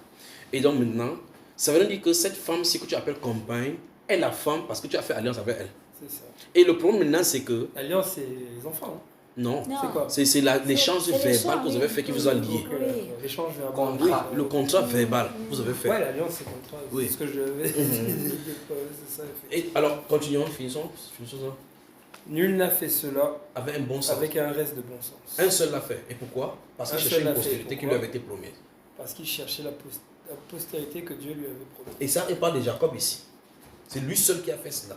Et donc maintenant, ça veut dire que cette femme, si que tu appelles compagne, est la femme parce que tu as fait alliance avec elle. C'est ça. Et le problème maintenant, c'est que L'alliance, c'est les enfants. Hein. non, Non. C'est quoi? c'est l'échange C'est verbal l'échange, que vous oui. avez fait qui vous a lié. Donc, l'échange verbal. Contrat. Oui, le contrat verbal que vous avez fait. Ouais, l'alliance, c'est contrat. Oui. C'est ce que je devais c'est ça. Et alors, continuons, finissons ça. Nul n'a fait cela Avec un bon sens. avec un reste de bon sens. Un seul l'a fait. Et pourquoi? Parce qu'il Un cherchait seul une l'a fait. postérité qui lui Pourquoi? avait été promise. Parce qu'il cherchait la postérité que Dieu lui avait promis. Et ça, il parle de Jacob ici. C'est lui seul qui a fait cela.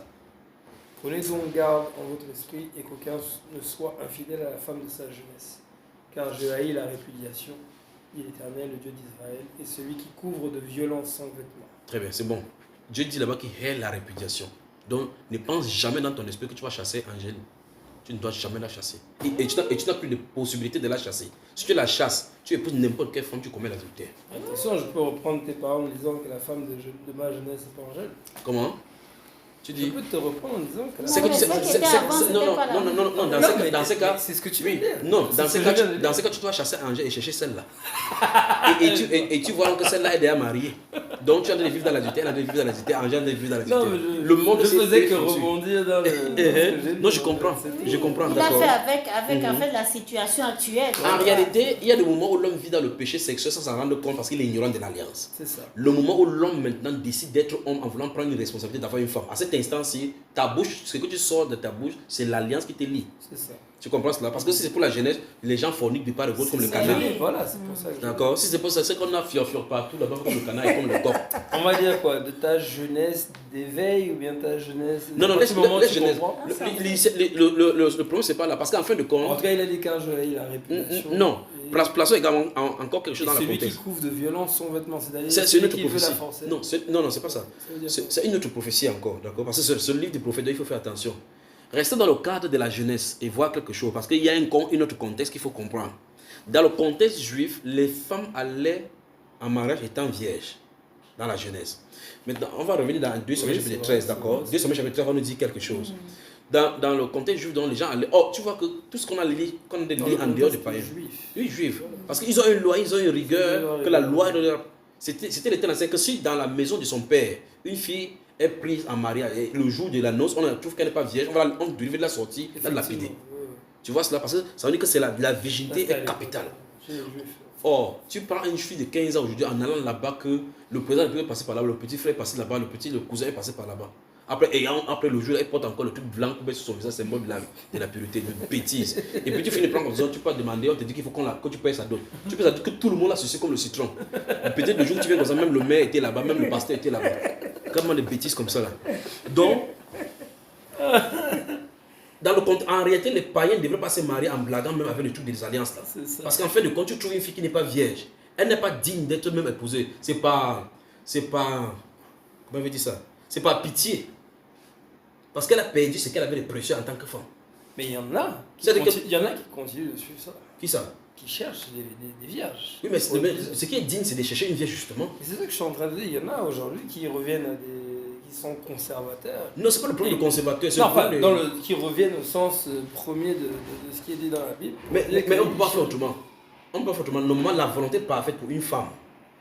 Prenez donc garde en votre esprit et qu'aucun ne soit infidèle à la femme de sa jeunesse. Car je haïs la répudiation, dit l'Éternel, le Dieu d'Israël, et celui qui couvre de violence sans vêtements. Très bien, c'est bon. Dieu dit là-bas qu'il hait la répudiation. Donc, ne pense jamais dans ton esprit que tu vas chasser Angèle. Tu ne dois jamais la chasser. Et tu n'as plus de possibilité de la chasser. Si tu la chasses, tu épouses n'importe quelle femme, tu commets l'adultère. Attention, je peux reprendre tes paroles en disant que la femme de ma jeunesse est pas Angèle. Comment? Tu Je dis... peux te reprendre en disant que la C'est que tu sais- Non, dans ces cas... c'est ce que tu Oui, veux dire. non, C'est dans ce ces que je viens de cas, dire. dans ces cas, tu dois chasser Angèle et chercher celle-là. et tu vois que celle-là est déjà mariée. Donc tu as de vivre dans l'adultère, elle a de vivre dans l'adultère, Angèle a de vivre dans l'adultère. Non, mais Le monde je s'est faisais que fait foutu. rebondir dans le... dans ce que j'ai dit. Non, je comprends. Je comprends, Il a d'accord. fait avec en fait la situation actuelle. En réalité, il y a des moments où l'homme vit dans le péché sexuel sans s'en rendre compte parce qu'il est ignorant de l'alliance. C'est ça. Le moment où l'homme maintenant décide d'être homme en voulant prendre une responsabilité d'avoir une femme. À cet instant-ci, ta bouche, ce que tu sors de ta bouche, c'est l'alliance qui te lie. C'est ça. Tu comprends cela? Parce que si c'est pour la jeunesse, les gens forniquent de part et d'autre comme le C'est canard. ça. Voilà, c'est pour ça que je- D'accord? Si c'est pour ça, c'est qu'on a fior partout là-bas comme le canard et comme le coq. On va dire quoi? De ta jeunesse d'éveil ou bien ta jeunesse... Non, non, À laisse ce moment, laisse tu jeunesse. comprends? Le problème, c'est pas là. Parce qu'en fin de En compte, tout cas, il a dit qu'un je haïs la réputation. non. Et- Plaçons également encore quelque chose et dans la celui qui contexte. couvre de violence son vêtement, c'est-à-dire C'est une celui autre qui veut prophétie. la forcer. Non, non, c'est pas ça. Ça veut dire quoi? C'est une autre prophétie encore, d'accord? Parce que ce livre des prophètes, il faut faire attention. Restez dans le cadre de la jeunesse et voir quelque chose, parce qu'il y a un autre contexte qu'il faut comprendre. Dans le contexte juif, les femmes allaient en mariage étant vierges, dans la jeunesse. Maintenant, on va revenir dans 2 Samuel Oui, chapitre c'est 13, vrai, d'accord? c'est 2 Samuel chapitre 13, on nous dit quelque chose. Dans le contexte juif, donc les gens allaient... Oh, tu vois que tout ce qu'on a lu, qu'on a lu Dans le en dehors des contexte païens. juif. Oui, juif. Parce qu'ils ont une loi, ils ont une rigueur, que la loi de leur... C'était l'éternel. C'est que si dans la maison de son père, une fille est prise en mariage, et le jour de la noce, on trouve qu'elle n'est pas vierge, on devait la sortir, la lapider. Effectivement, ouais. Tu vois cela? Parce que ça veut dire que c'est la virginité Ça, c'est à est l'époque, capitale. chez les Juifs. Or, tu prends une fille de 15 ans aujourd'hui en allant là-bas que le président est passé par là-bas, le petit frère est passé là-bas, le cousin est passé par là-bas. Après le jour, elle porte encore le truc blanc couvert sur son visage, symbole de la pureté, de bêtise. Et puis tu finis par prendre comme ça, tu peux demander, on te dit qu'il faut que tu payes sa dot. Tu peux dire que tout le monde l'a sucé comme le citron. Et peut-être le jour où tu viens comme ça, même le maire était là-bas, même le pasteur était là-bas. Comment des bêtises comme ça là. Donc, en réalité, les païens ne devraient pas se marier en blaguant même avec le truc des alliances là. C'est ça. Parce qu'en fin de compte, tu trouves une fille qui n'est pas vierge. Elle n'est pas digne d'être même épousée. C'est pas, comment on veut dire ça? C'est pas pitié. Parce qu'elle a perdu ce qu'elle avait de précieux en tant que femme. Mais il y en a. C'est-à-dire que- Il y en a qui continuent de suivre ça. Qui ça? Qui cherchent des vierges. Oui, mais ce qui est digne, c'est de chercher une vierge justement. Et c'est ça que je suis en train de dire. Il y en a aujourd'hui qui reviennent à qui sont conservateurs. Non, c'est pas le problème de conservateur. c'est Non, le enfin, problème de- qui reviennent au sens premier de ce qui est dit dans la Bible. Mais on ne peut pas faire autrement. On ne peut pas faire autrement. Normalement, la volonté parfaite pour une femme,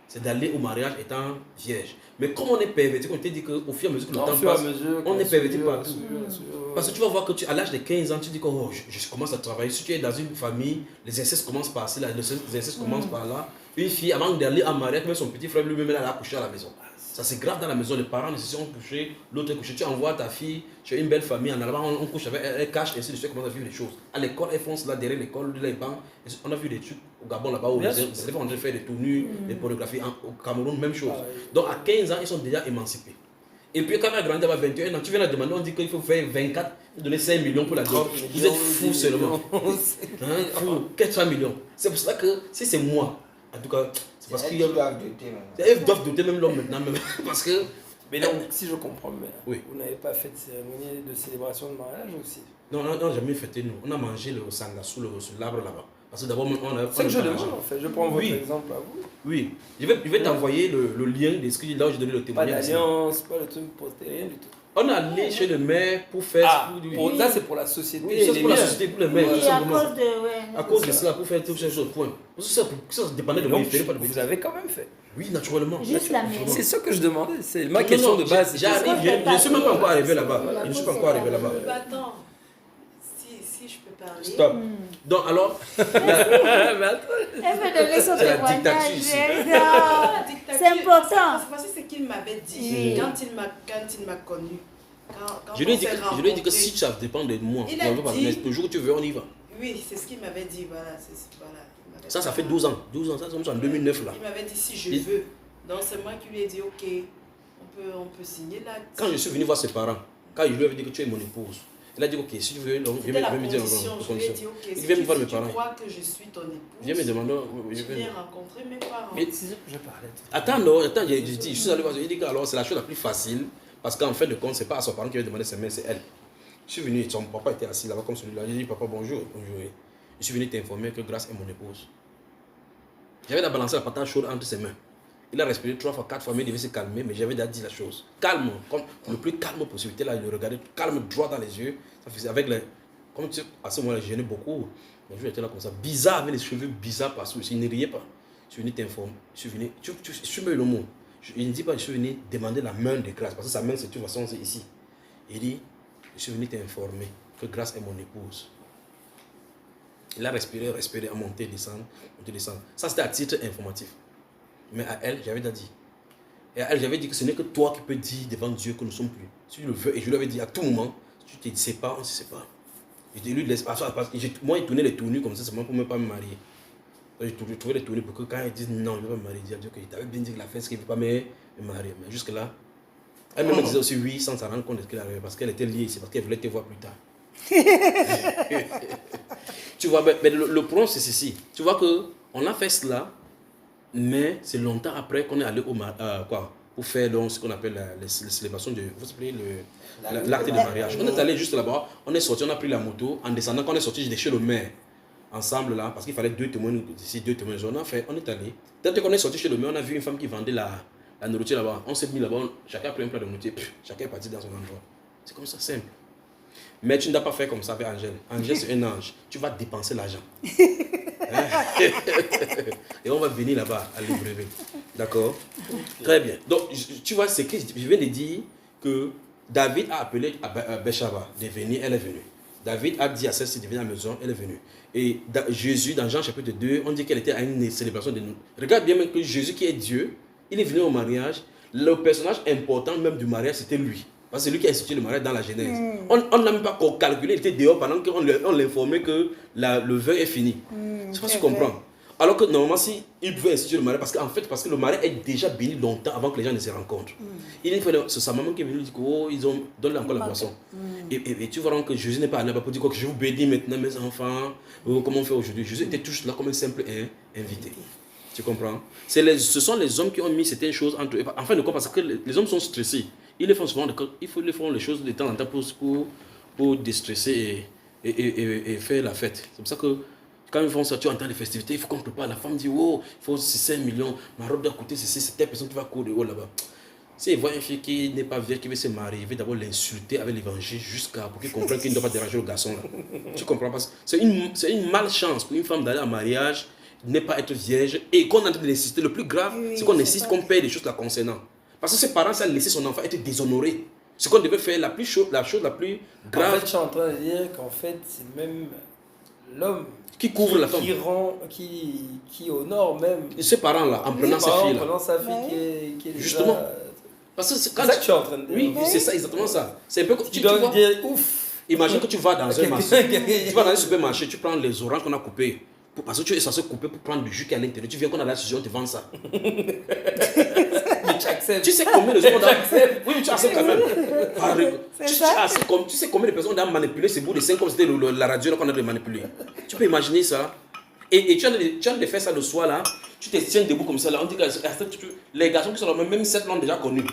c'est d'aller au mariage étant vierge. Mais comme on est perverti, on t'a dit qu'au fur et à mesure que le Au temps fur et à passe, mesure, on est perverti partout. partout. Parce que tu vas voir que à l'âge de 15 ans, tu dis que oh, je commence à travailler. Si tu es dans une famille, les incestes commencent par là, les incestes commencent par là. Une fille, avant d'aller en mariage, même son petit frère lui-même, elle a accouché à la maison. Ça c'est grave dans la maison. Les parents ne se sont couchés, l'autre est couché. Tu envoies ta fille, tu as une belle famille en allant, on couche avec elle, elle cache, et ainsi de suite, commence à vivre les choses. À l'école, elle fonce là, derrière l'école, les bancs. On a vu des trucs au Gabon là-bas, où Bien les sûr. élèves ont fait des tenues, des pornographies. Au Cameroun, même chose. Ah, oui. Donc à 15 ans, ils sont déjà émancipés. Et puis quand elle a grandi à 21 ans, tu viens la demander, on dit qu'il faut faire 24, donner 5 millions pour la dot. Vous êtes fous seulement. Hein, fou, 400 millions. C'est pour cela que si c'est moi, en tout cas, c'est parce qu'il y a. doivent doter maintenant. Elles doivent doter même l'homme maintenant, même. Parce que. Mais donc, si je comprends bien, Oui. vous n'avez pas fait de cérémonie de célébration de mariage aussi. Non, on n'a jamais fêté, nous. On a mangé le sanga sur l'arbre là-bas. Parce que d'abord, on a. C'est que je on a demande mangé. en fait. Je prends Oui. votre exemple à vous. Oui. Je vais t'envoyer le lien de ce que là où j'ai donné le Pas témoignage. d'alliance, pas le truc posté, rien du tout. On est allé chez le maire pour faire. Ah, pour- ça c'est pour la société. Oui, et ça les c'est pour la biens. société, pour le maire. Oui, tout à simplement. cause de... Ouais. À cause de cela, pour faire toutes ces choses, point. Parce que ça dépendait de moi, Donc, il fallait pas de vous bêtises. avez quand même fait. Oui, naturellement. Juste la mairie. C'est ça que je demandais. C'est ma Non, question non, de base. J'arrive, je ne suis même pas encore arrivé là-bas. Je ne suis pas encore arrivé là-bas. Bah, attends, si je peux parler. Stop. Donc alors, Mais attends. Elle veut donner son C'est la témoignage. dictature ici. Non. C'est important. C'est parce que ce qu'il m'avait dit Oui. quand il m'a connu. Quand je lui ai on dit s'est que, je lui ai dit que rencontrés. si ça dépend de moi, Il a on va pas dit- mais le jour où tu veux, on y va. Oui, c'est ce qu'il m'avait dit. Voilà, voilà, il m'avait Ça dit. fait 12 ans. 12 ans, ça, c'est en 2009 là. Il m'avait dit si je Il- veux, Donc c'est moi qui lui ai dit, ok, on peut signer là. Quand je suis venu voir ses parents, quand je lui avais dit que tu es mon épouse, il a dit, ok, si tu veux, donc, C'était la me dire condition. Je lui ai dit, ok, Il si vient me voir mes tu parents. crois que je suis ton épouse, Viens me demander. tu viens rencontrer mes parents. Mais- C'est ce que je parlais. Attends, non, attends, j'ai dit, je suis allé voir, j'ai dit que alors c'est la chose la plus facile, parce qu'en fin de compte, c'est pas à son parent qui va demander ses mains, c'est elle. Je suis venu, son papa était assis là-bas comme celui-là. J'ai dit, papa, bonjour, bonjour. Je suis venu t'informer que Grâce est mon épouse. J'avais balancé la patate chaude entre ses mains. Il a respiré 3 fois, 4 fois, mais il devait se calmer, mais j'avais déjà dit la chose. Calme, comme le plus calme possible. Là, il le regardait, calme, droit dans les yeux. Ça faisait avec les. Comme tu sais, à ce moment-là, je gênais beaucoup. Mon jour était là comme ça, bizarre, avec les cheveux bizarres partout. Il ne riait pas. Je suis venu t'informer. Je suis venu. Tu mets le mot. Il ne dit pas, je suis venu demander la main de Grâce, parce que sa main, c'est de toute façon, c'est ici. Il dit, je suis venu t'informer que Grâce est mon épouse. Il a respiré, à monter, descendre, monter, descendre. Ça, c'était à titre informatif. Mais à elle, j'avais déjà dit. Et à elle, j'avais dit que ce n'est que toi qui peux dire devant Dieu que nous ne sommes plus. Si tu le veux, et je lui avais dit à tout moment, si tu te sépares, on ne se sépare. Je lui laisse pas. Moi, il tournait les tournures comme ça, seulement pour ne pas me marier. Je trouvais les tournures pour que quand ils disent non, je ne vais pas me marier, je dis à Dieu qu'il t'avait bien dit que la fête, qu'il ne veut pas me marier. Mais jusque-là, elle me disait aussi oui sans s'en rendre compte de ce qu'elle avait, parce qu'elle était liée ici, parce qu'elle voulait te voir plus tard. Tu vois, mais le problème c'est ceci. Tu vois qu'on a fait cela, mais c'est longtemps après qu'on est allé pour faire donc, ce qu'on appelle les célébrations de. Vous savez, l'acte de mariage. On est allé juste là-bas, on est sorti, on a pris la moto. En descendant, quand on est sorti, j'étais chez le maire, ensemble là, parce qu'il fallait 2 témoins ici, 2 témoins. On est allé. Dès qu'on est sorti chez le maire, on a vu une femme qui vendait la nourriture là-bas. On s'est mis là-bas, chacun a pris un plat de nourriture, chacun est parti dans son endroit. C'est comme ça, simple. Mais tu ne dois pas faire comme ça avec Angèle. Angèle, c'est un ange. Tu vas dépenser l'argent. Et on va venir là-bas à Libreville. D'accord? Très bien. Donc, tu vois, c'est que je viens de dire que David a appelé à Béchaba de venir, elle est venue. David a dit à celle-ci de venir à la maison, elle est venue. Et Jésus, dans Jean chapitre 2, on dit qu'elle était à une célébration de nous. Regarde bien même que Jésus qui est Dieu, il est venu au mariage. Le personnage important même du mariage, c'était lui. Parce que c'est lui qui a institué le mariage dans la Genèse. On n'a même pas calculé, il était dehors pendant qu'on l'informait que le vœu est fini. C'est pas ce que tu comprends. Alors que normalement, si il pouvait instituer le mariage, parce que le mariage est déjà béni longtemps avant que les gens ne se rencontrent. C'est sa maman qui est venue lui dire ils ont donné encore la boisson. Et tu vois que Jésus n'est pas allé là-bas pour dire que je vous bénis maintenant mes enfants, comment on fait aujourd'hui. Jésus était toujours là comme un simple invité. Tu comprends? Ce sont les hommes qui ont mis certaines choses entre eux. En fin de compte, parce que les hommes sont stressés. Ils les font souvent, ils font les choses de temps en temps pour déstresser et faire la fête. C'est pour ça que quand ils font ça, tu entends les festivités, il faut qu'on prépare. La femme dit, oh, il faut 5 millions, ma robe doit coûter ceci, c'est telle personne qui va courir haut là-bas. Si il voit une fille qui n'est pas vierge, qui veut se marier, il veut d'abord l'insulter avec l'évangile pour qu'il comprenne qu'il ne doit pas déranger le garçon là. Tu comprends pas? C'est une malchance pour une femme d'aller en mariage, ne pas être vierge et qu'on est en train d'insister. Le plus grave, c'est qu'on insiste qu'on paye des choses la concernant. Parce que ses parents, ça a laissé son enfant être déshonoré. Ce qu'on devait faire, la chose la plus grave. En fait, je suis en train de dire qu'en fait, c'est même l'homme qui couvre la femme. Qui honore même. Et ses parents-là, en prenant sa fille. En prenant sa fille qui est justement. Déjà... Parce que c'est ça que tu es en train de dire. Oui, c'est ça, exactement ça. C'est un peu comme tu dois dire ouf. Imagine que tu vas dans un marché. Tu vas dans un supermarché, tu prends les oranges qu'on a coupées. Parce que tu es censé couper pour prendre du jus qui est à l'intérieur. Tu viens qu'on a la sujet, on te vend ça. Mais tu acceptes. Tu sais combien de gens oui, tu acceptes quand même. Tu sais combien de personnes ont manipulé ces bouts de seins comme c'était la radio qu'on a manipulé. Tu peux imaginer ça. Et tu as de faire ça le soir là. Tu te tiens debout comme ça là. On dit que les garçons qui sont là, même 7 l'ont déjà connu.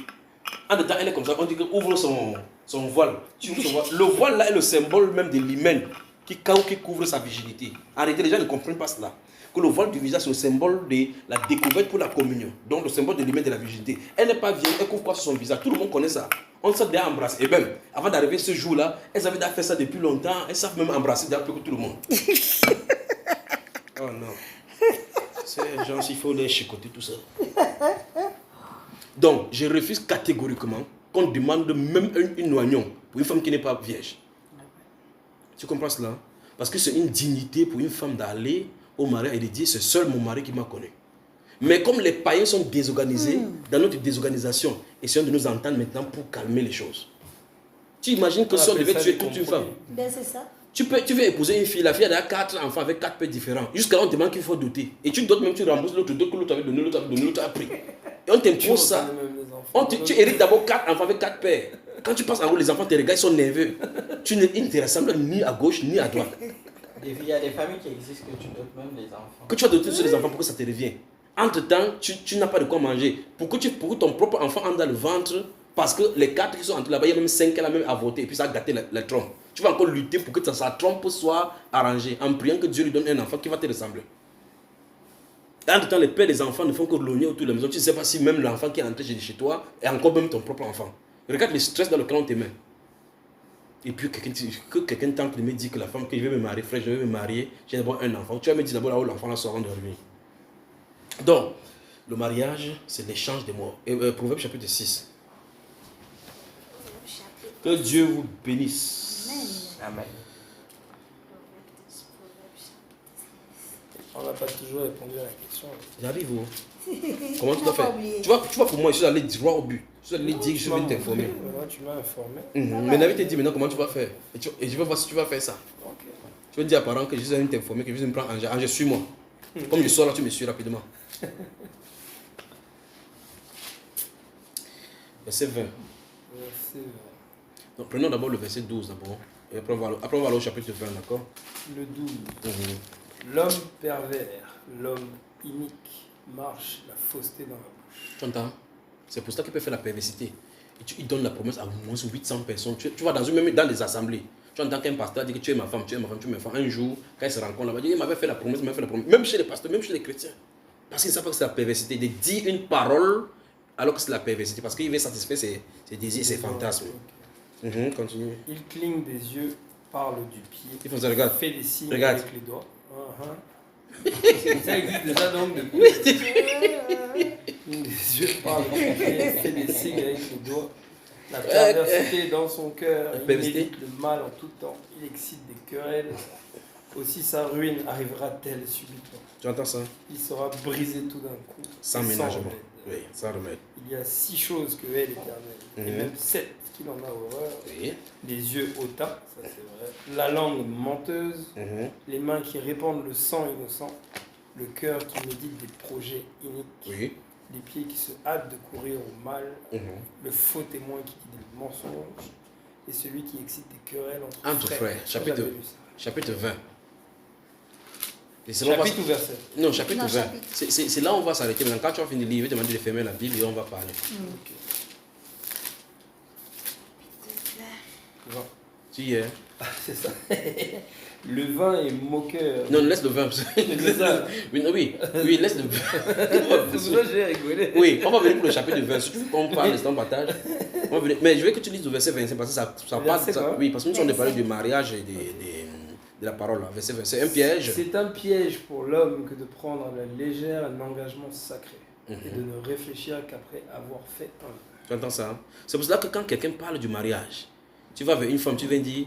En dedans, elle est comme ça. On dit que ouvre son voile. Tu ouvres son voile. Le voile là est le symbole même de l'hymen qui couvre sa virginité. En réalité, les gens ne comprennent pas cela. Que le voile du visage, c'est le symbole de la découverte pour la communion. Donc, le symbole de l'hymen de la virginité. Elle n'est pas vieille, elle couvre quoi sur son visage. Tout le monde connaît ça. On s'est déjà embrassé. Et même, avant d'arriver ce jour-là, elles avaient déjà fait ça depuis longtemps. Elles savent même embrasser déjà plus que tout le monde. Oh non. C'est genre, il faut les chicoter, tout ça. Donc, je refuse catégoriquement qu'on demande même une oignon pour une femme qui n'est pas vierge. Tu comprends cela? Parce que c'est une dignité pour une femme d'aller au mariage et de dire c'est seul mon mari qui m'a connu. Mais comme les païens sont désorganisés, dans notre désorganisation, essayons de nous entendre maintenant pour calmer les choses. Tu imagines que si on devait tuer toute une femme, Ben c'est ça. tu veux épouser une fille, la fille a 4 enfants avec 4 pères différents. Jusqu'à là, on demande qu'il faut doter. Et tu dotes même, tu rembourses l'autre, que l'autre avait donné, l'autre a pris. Et on t'impose ça. Même les enfants. Tu hérites d'abord 4 enfants avec 4 pères. Quand tu passes en haut, les enfants te regardent, ils sont nerveux. Ils ne te ressemblent ni à gauche ni à droite. Il y a des familles qui existent que tu dotes même les enfants. Que tu vas doter sur les enfants pour que ça te revienne. Entre-temps, tu n'as pas de quoi manger. Pour que ton propre enfant entre dans le ventre, parce que les 4 qui sont entrés là-bas, il y a même 5 qui ont même avorté et puis ça a gâté la trompe. Tu vas encore lutter pour que sa trompe soit arrangée en priant que Dieu lui donne un enfant qui va te ressembler. Entre-temps, les pères des enfants ne font que logner autour de la maison. Tu ne sais pas si même l'enfant qui est entré chez toi est encore même ton propre enfant. Regarde le stress dans lequel on te met. Et puis quelqu'un tente de me dire que la femme que je vais me marier, frère, je vais me marier, j'ai d'abord un enfant. Tu vas me dire d'abord là où l'enfant là sera endormi. Donc, le mariage, c'est l'échange des mots. Et Proverbe chapitre 6. Que Dieu vous bénisse. Amen. On n'a pas toujours répondu à la question. J'arrive où? Comment tu dois faire? Tu vois, pour moi, je suis allé droit au but. Je suis allé dire que je vais t'informer. Tu m'as informé. Mais David te dit maintenant comment tu vas faire. Et je vais voir si tu vas faire ça. Ok. Tu vas dire à parents que je suis allé t'informer, que je vais me prendre Angers. Angers, suis-moi. Comme je sors là, tu me suis rapidement. Verset 20. Donc, prenons d'abord le verset 12 d'abord. Et après on va aller au chapitre 20, d'accord? Le 12. L'homme pervers, l'homme inique, marche la fausseté dans la bouche. Tu entends? C'est pour ça qu'il peut faire la perversité. Et il donne la promesse à au moins 800 personnes. Tu vas même dans les assemblées. Tu entends qu'un pasteur dit que tu es ma femme, tu es ma femme, tu es ma femme. Un jour, quand il se rencontre là-bas, il m'avait fait la promesse, Même chez les pasteurs, même chez les chrétiens. Parce qu'ils ne savent pas que c'est la perversité. De dire une parole alors que c'est la perversité. Parce qu'il veut satisfaire ses désirs, ses fantasmes. Continue. Il cligne des yeux, parle du pied. Il faut ça, regarde. Fait des signes Regarde. avec les doigts. Ça existe déjà donc depuis. Cligne des yeux, parle du pied, fait des signes avec les doigts. La perversité dans son cœur, il médite le mal en tout temps. Il excite des querelles. Aussi sa ruine arrivera-t-elle subitement. Tu entends ça? Il sera brisé tout d'un coup. Sans ménagement. Oui, sans remède. Il y a 6 choses que hait l'Éternel, et même 7 qu'il en a horreur. Oui. Les yeux hautains, ça c'est vrai. La langue menteuse, les mains qui répandent le sang innocent, le cœur qui médite des projets iniques, Oui. les pieds qui se hâtent de courir au mal, le faux témoin qui dit des mensonges, et celui qui excite des querelles entre frères. Chapitre 20. Chapitre ou verset? Non, chapitre Non, 20. chapitre. C'est là où on va s'arrêter. Maintenant, quand tu vas finir le livre, je vais te demander de fermer la Bible et on va parler. Ok. Vin. Tu y es? C'est ça. Le vin est moqueur. Non, laisse le vin. C'est ça. Oui, laisse le vin. C'est pour ça que j'ai rigolé. Oui, on va venir pour le chapitre 20. Si tu veux qu'on parle de ton partage, on va venir. Mais je veux que tu lises le verset 25 parce que ça parle de ça. Oui, parce que nous sommes parlé du mariage et de la parole. Là. Verset 25. C'est un piège. C'est un piège pour l'homme que de prendre à la légère un engagement sacré et de ne réfléchir qu'après avoir fait un. Tu entends ça? C'est pour cela que quand quelqu'un parle du mariage, tu vas vers une femme, tu viens dire,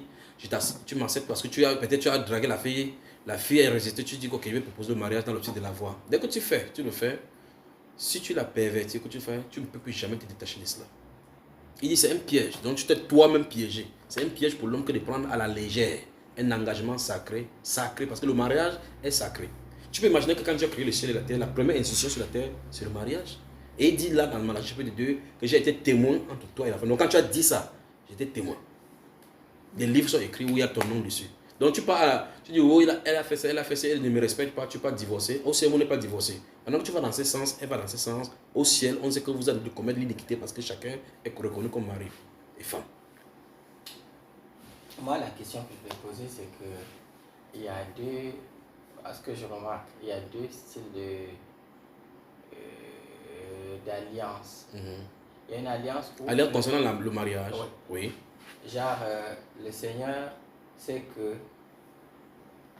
tu m'acceptes parce que peut-être tu as dragué la fille a résisté, tu dis ok, je vais proposer le mariage dans l'optique de la voir. Dès que tu le fais, si tu l'as perverti, que tu fais, tu ne peux plus jamais te détacher de cela. Il dit c'est un piège, donc tu t'es toi-même piégé. C'est un piège pour l'homme que de prendre à la légère un engagement sacré parce que le mariage est sacré. Tu peux imaginer que quand Dieu a créé le ciel et la terre, la première institution sur la terre, c'est le mariage. Et il dit là dans le Malachie chapitre 2 que j'ai été témoin entre toi et la femme. Donc quand tu as dit ça, j'étais témoin. Des livres sont écrits où il y a ton nom dessus. Donc tu parles, tu dis, oh, elle a fait ça, elle ne me respecte pas, tu n'es pas divorcé. Au ciel, on n'est pas divorcé. Maintenant que tu vas dans ce sens, elle va dans ce sens. Au ciel, on sait que vous allez commettre l'iniquité parce que chacun est reconnu comme mari et femme. Moi, la question que je vais poser, c'est que il y a deux, à ce que je remarque, il y a deux styles d'alliance. Il y a une alliance où... Alliance concernant le mariage, oui. Genre, le Seigneur sait que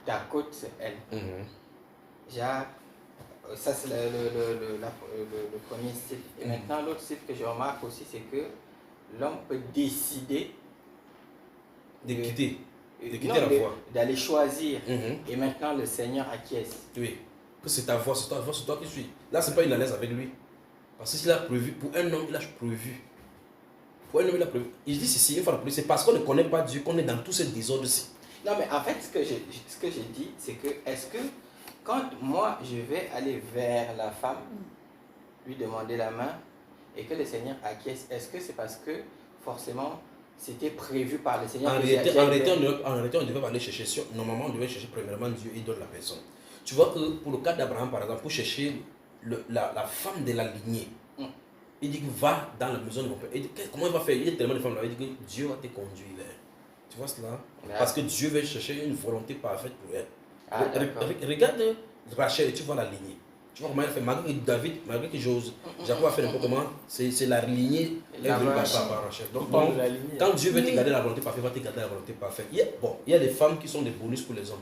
ta côte, c'est elle. Genre, ça c'est le premier style. Et maintenant, l'autre style que je remarque aussi, c'est que l'homme peut décider de quitter la voie. D'aller choisir. Et maintenant, le Seigneur acquiesce. Oui. Que c'est ta voix, c'est toi qui suis. Là, ce n'est pas une alliance avec lui. Parce qu'il a prévu, pour un homme, il a prévu. Pour un homme, il a prévu. Il dit ceci, une fois de plus, c'est parce qu'on ne connaît pas Dieu qu'on est dans tout ce désordre-ci. Non, mais en fait, ce que j'ai dit, c'est que, est-ce que quand moi, je vais aller vers la femme, lui demander la main et que le Seigneur acquiesce, est-ce que c'est parce que forcément c'était prévu par le Seigneur? En réalité, on devait aller chercher, normalement on devait chercher premièrement Dieu et donne la personne. Tu vois que pour le cas d'Abraham par exemple, pour chercher la femme de la lignée, il dit que va dans la maison de mon père. Il dit, comment il va faire? Il y a tellement de femmes là, il dit que Dieu va te conduire vers. Tu vois cela? Parce que Dieu veut chercher une volonté parfaite pour elle. Regarde Rachel et tu vois la lignée. Tu vois comment elle fait, malgré que David, malgré que Jacob a fait n'importe comment, c'est la lignée, elle veut pas par Rachel. Donc, quand Dieu veut te garder la volonté parfaite, il va te garder la volonté parfaite. Il y a des femmes qui sont des bonus pour les hommes.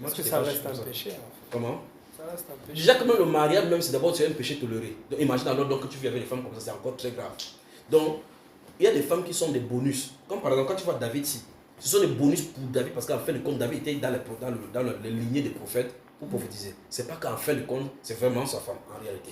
Est-ce que ça reste un péché? Comment? Ça reste un péché. Déjà, comme le mariage, même, c'est d'abord un péché toléré. Donc, imagine alors donc, que tu vis avec des femmes comme ça, c'est encore très grave. Donc, il y a des femmes qui sont des bonus. Comme par exemple, quand tu vois David ici, ce sont des bonus pour David parce qu'en fin de compte, David était dans les lignées des prophètes pour prophétiser. C'est pas qu'en fin de compte, c'est vraiment sa femme en réalité.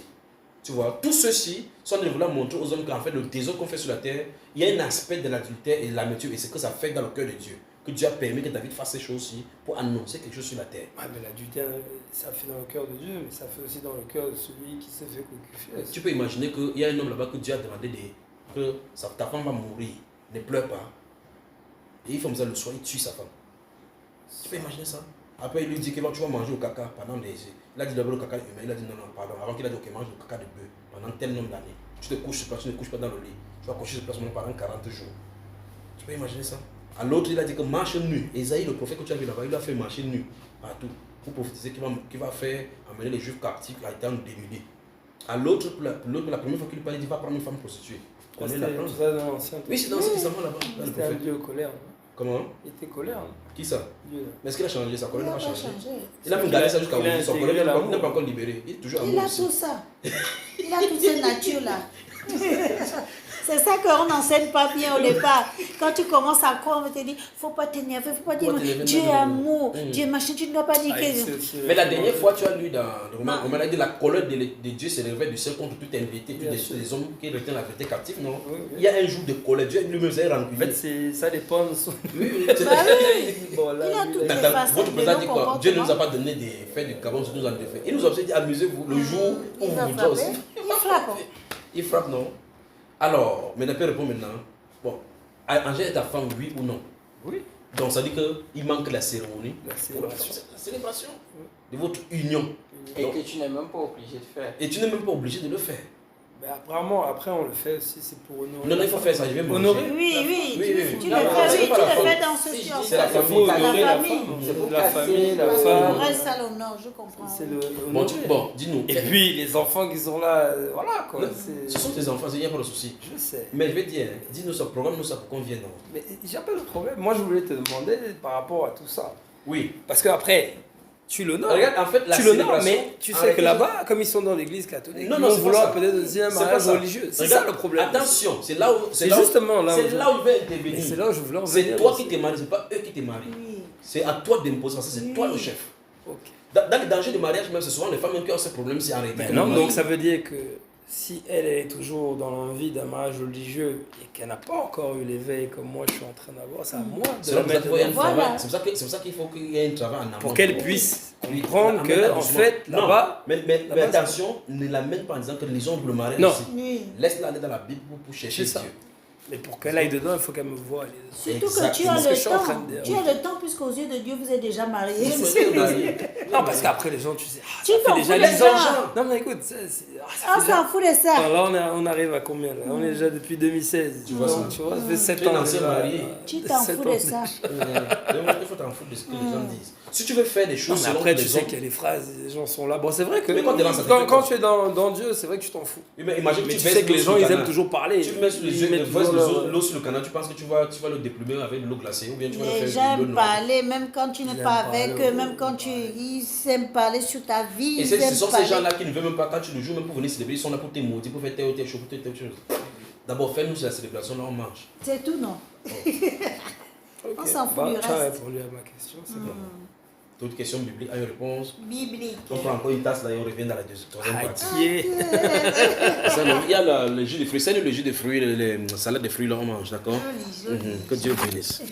Tu vois, tous ceux-ci sont de vouloir montrer aux hommes qu'en fait, le désordre qu'on fait sur la terre, il y a un aspect de l'adultère et de l'amertume et c'est que ça fait dans le cœur de Dieu. Que Dieu a permis que David fasse ces choses-ci pour annoncer quelque chose sur la terre. Ouais, mais l'adultère, ça fait dans le cœur de Dieu, mais ça fait aussi dans le cœur de celui qui s'est fait cocufier. Tu peux imaginer qu'il y a un homme là-bas que Dieu a demandé que ta femme va mourir, ne pleure pas. Et il fait comme ça le soir, il tue sa femme. Tu peux imaginer ça? Après, il lui dit que tu vas manger au caca pendant des... Il a dit d'abord le caca humain, il a dit non, pardon. Avant qu'il a dit ok, mange le caca de bœuf pendant tel nombre d'années. Tu te couches sur place, tu ne couches pas dans le lit. Tu vas coucher sur place pendant 40 jours. Tu peux imaginer ça? À l'autre, il a dit que marche nu. Esaïe, le prophète que tu as vu là-bas, il a fait marcher nu partout pour prophétiser qu'il va faire amener les Juifs captifs à étant dénudés. À l'autre, la première fois qu'il parlait, il va prendre une femme prostituée. C'était dans l'Ancien Testament. Oui, c'est dans l'Ancien Testament là-bas. C'était un Dieu colère. Comment? Il était colère. Qui ça? Dieu. Mais est-ce qu'il a changé? Sa colère n'a pas changé. changé. Il a même gardé ça jusqu'à aujourd'hui. Son intégré colère l'amour. n'est pas encore libéré. Il est toujours Il amour a aussi. tout ça. Il a toute cette nature-là. C'est ça qu'on n'enseigne pas bien au départ. Quand tu commences à croire, on te dit, faut pas t'énerver, faut pas dire Dieu est amour, Dieu est machin, tu ne dois pas dire que... Mais la dernière fois, tu as lu dans le roman, on a dit la colère de Dieu se révèle du ciel contre toute invité, tous les hommes qui retiennent la vérité captive, non? Oui. Il y a un jour de colère, Dieu lui-même s'est En rancunier. fait, ça dépend de son... Oui, Bah oui. Bon, là, Il a lui, toutes là, les Votre facettes de président nos dit quoi? comportements. Dieu ne nous a pas donné des faits de cabane, surtout nous en défait. Il nous a dit amusez-vous le jour où Il vous va voudrez aussi. frapper. Il frappe. Il frappe, non? Alors, mais ne peut répondre maintenant. Bon, Angèle est ta femme, oui ou non? Oui. Donc ça dit qu'il manque la cérémonie. La célébration. La célébration de votre union. Et que tu n'es même pas obligé de faire. Et tu n'es même pas obligé de le faire. Mais apparemment, après, on le fait aussi, c'est pour honorer. Non, il faut faire ça, je vais manger. Honorer. Oui, Oui. tu Non, le non, fais, c'est oui, pas tu la le femme. fais dans ce Si, sens. c'est la Il faut famille. honorer la famille. femme. C'est pour La casser, famille, la ouais. On femme. reste à l'honneur, je comprends. C'est le Bon, honorer. dis-nous. Et puis, les enfants qui sont là, voilà quoi. Non, c'est- ce sont tes enfants, il n'y a pas de souci. Je sais. Mais je vais dire, dis-nous ça, programme-nous ça pour qu'on vienne. Non? Mais j'ai pas de problème. Moi, je voulais te demander par rapport à tout ça. Oui. Parce qu'après, tu l'honores. Regarde, en fait, la Tu l'honores, célébration. mais tu sais Arrêtez que là-bas, comme ils sont dans l'église catholique, Non, ils non, vont c'est pas vouloir ça. peut-être aussi un C'est pas mariage ça. religieux. C'est Regarde, ça le problème. Attention, c'est là où. C'est justement là où. C'est là où il va intervenir. Et c'est là où je voulais en C'est venir toi aussi. qui t'es marié, c'est pas eux qui t'es marié. Oui. C'est à toi d'imposer ça, c'est toi le chef. Ok. Dans les dangers du mariage, même, c'est souvent les femmes qui ont ce problème, c'est arrêté. Ben non, donc ça veut dire que si elle est toujours dans l'envie d'un mariage religieux et qu'elle n'a pas encore eu l'éveil comme moi je suis en train d'avoir, c'est à moi de C'est la pour ça mettre qu'il faut y ait un dedans. Voilà. travail. C'est pour ça qu'il faut qu'il y ait un travail en amont. Pour qu'elle puisse Oui, comprendre amène-la que, en doucement. fait, Non, là-bas. mais là-bas, attention, ne l'amène pas en disant que les hommes le mariage Non. aussi. Oui. Laisse-la aller dans la Bible pour chercher C'est ça. Dieu. Mais pour qu'elle aille dedans, il faut qu'elle me voie aller dedans. Surtout que tu Exactement. as C'est ce que je suis en le train temps. de dire. Tu as le temps puisqu'aux yeux de Dieu, vous êtes déjà mariés. Non, parce qu'après les gens, tu sais, Tu ça t'en fait déjà fous des 10 ans. gens. Non, mais écoute, ça On fait déjà... s'en fout de ça. Alors là, on arrive à combien là? On est déjà depuis 2016. Tu vois, ça fait 7 Tu es ans. un ancien déjà. marié. Tu t'en 7 fous ans de ça. Il faut t'en foutre de ce que les gens disent. Si tu veux faire des Non, choses mais selon après, les tu sais hommes- qu'il y a des phrases, les gens sont là. Bon, c'est vrai que Mais quand t'es dans ça, quand tu es dans Dieu, c'est vrai que tu t'en fous. Oui, mais imagine que Mais tu tu baisses sais que les l'eau gens, sur le ils aiment canal. toujours parler. Tu mets sur les Ils yeux, mettent verses toujours leur- l'eau sur le canal, tu penses que tu vas le déplumer avec de l'eau glacée ou bien tu vas le Les faire gens de l'eau aiment noire. parler, même quand tu n'es Ils pas aiment avec parler, eux, même quand tu. Ils aiment parler sur ta vie. Et Ils ce aiment sont ces parler. gens-là qui ne veulent même pas, quand tu le joues, même pour venir célébrer, ils sont là pour te maudire, pour faire telle ou telle chose, pour telle ou telle chose. D'abord, fais-nous la célébration, là on marche. C'est tout, non? Ok. On s'en fout Bah, du tu as reste. répondu à ma question, c'est bon. Toute question biblique a une réponse. Biblique. On prend encore une tasse là et on revient dans la troisième partie. Aïe. Ça, non, il y a le jus de fruits, c'est le jus de fruits, les salades de fruits là on mange, d'accord? Joli, joli. Que Dieu bénisse.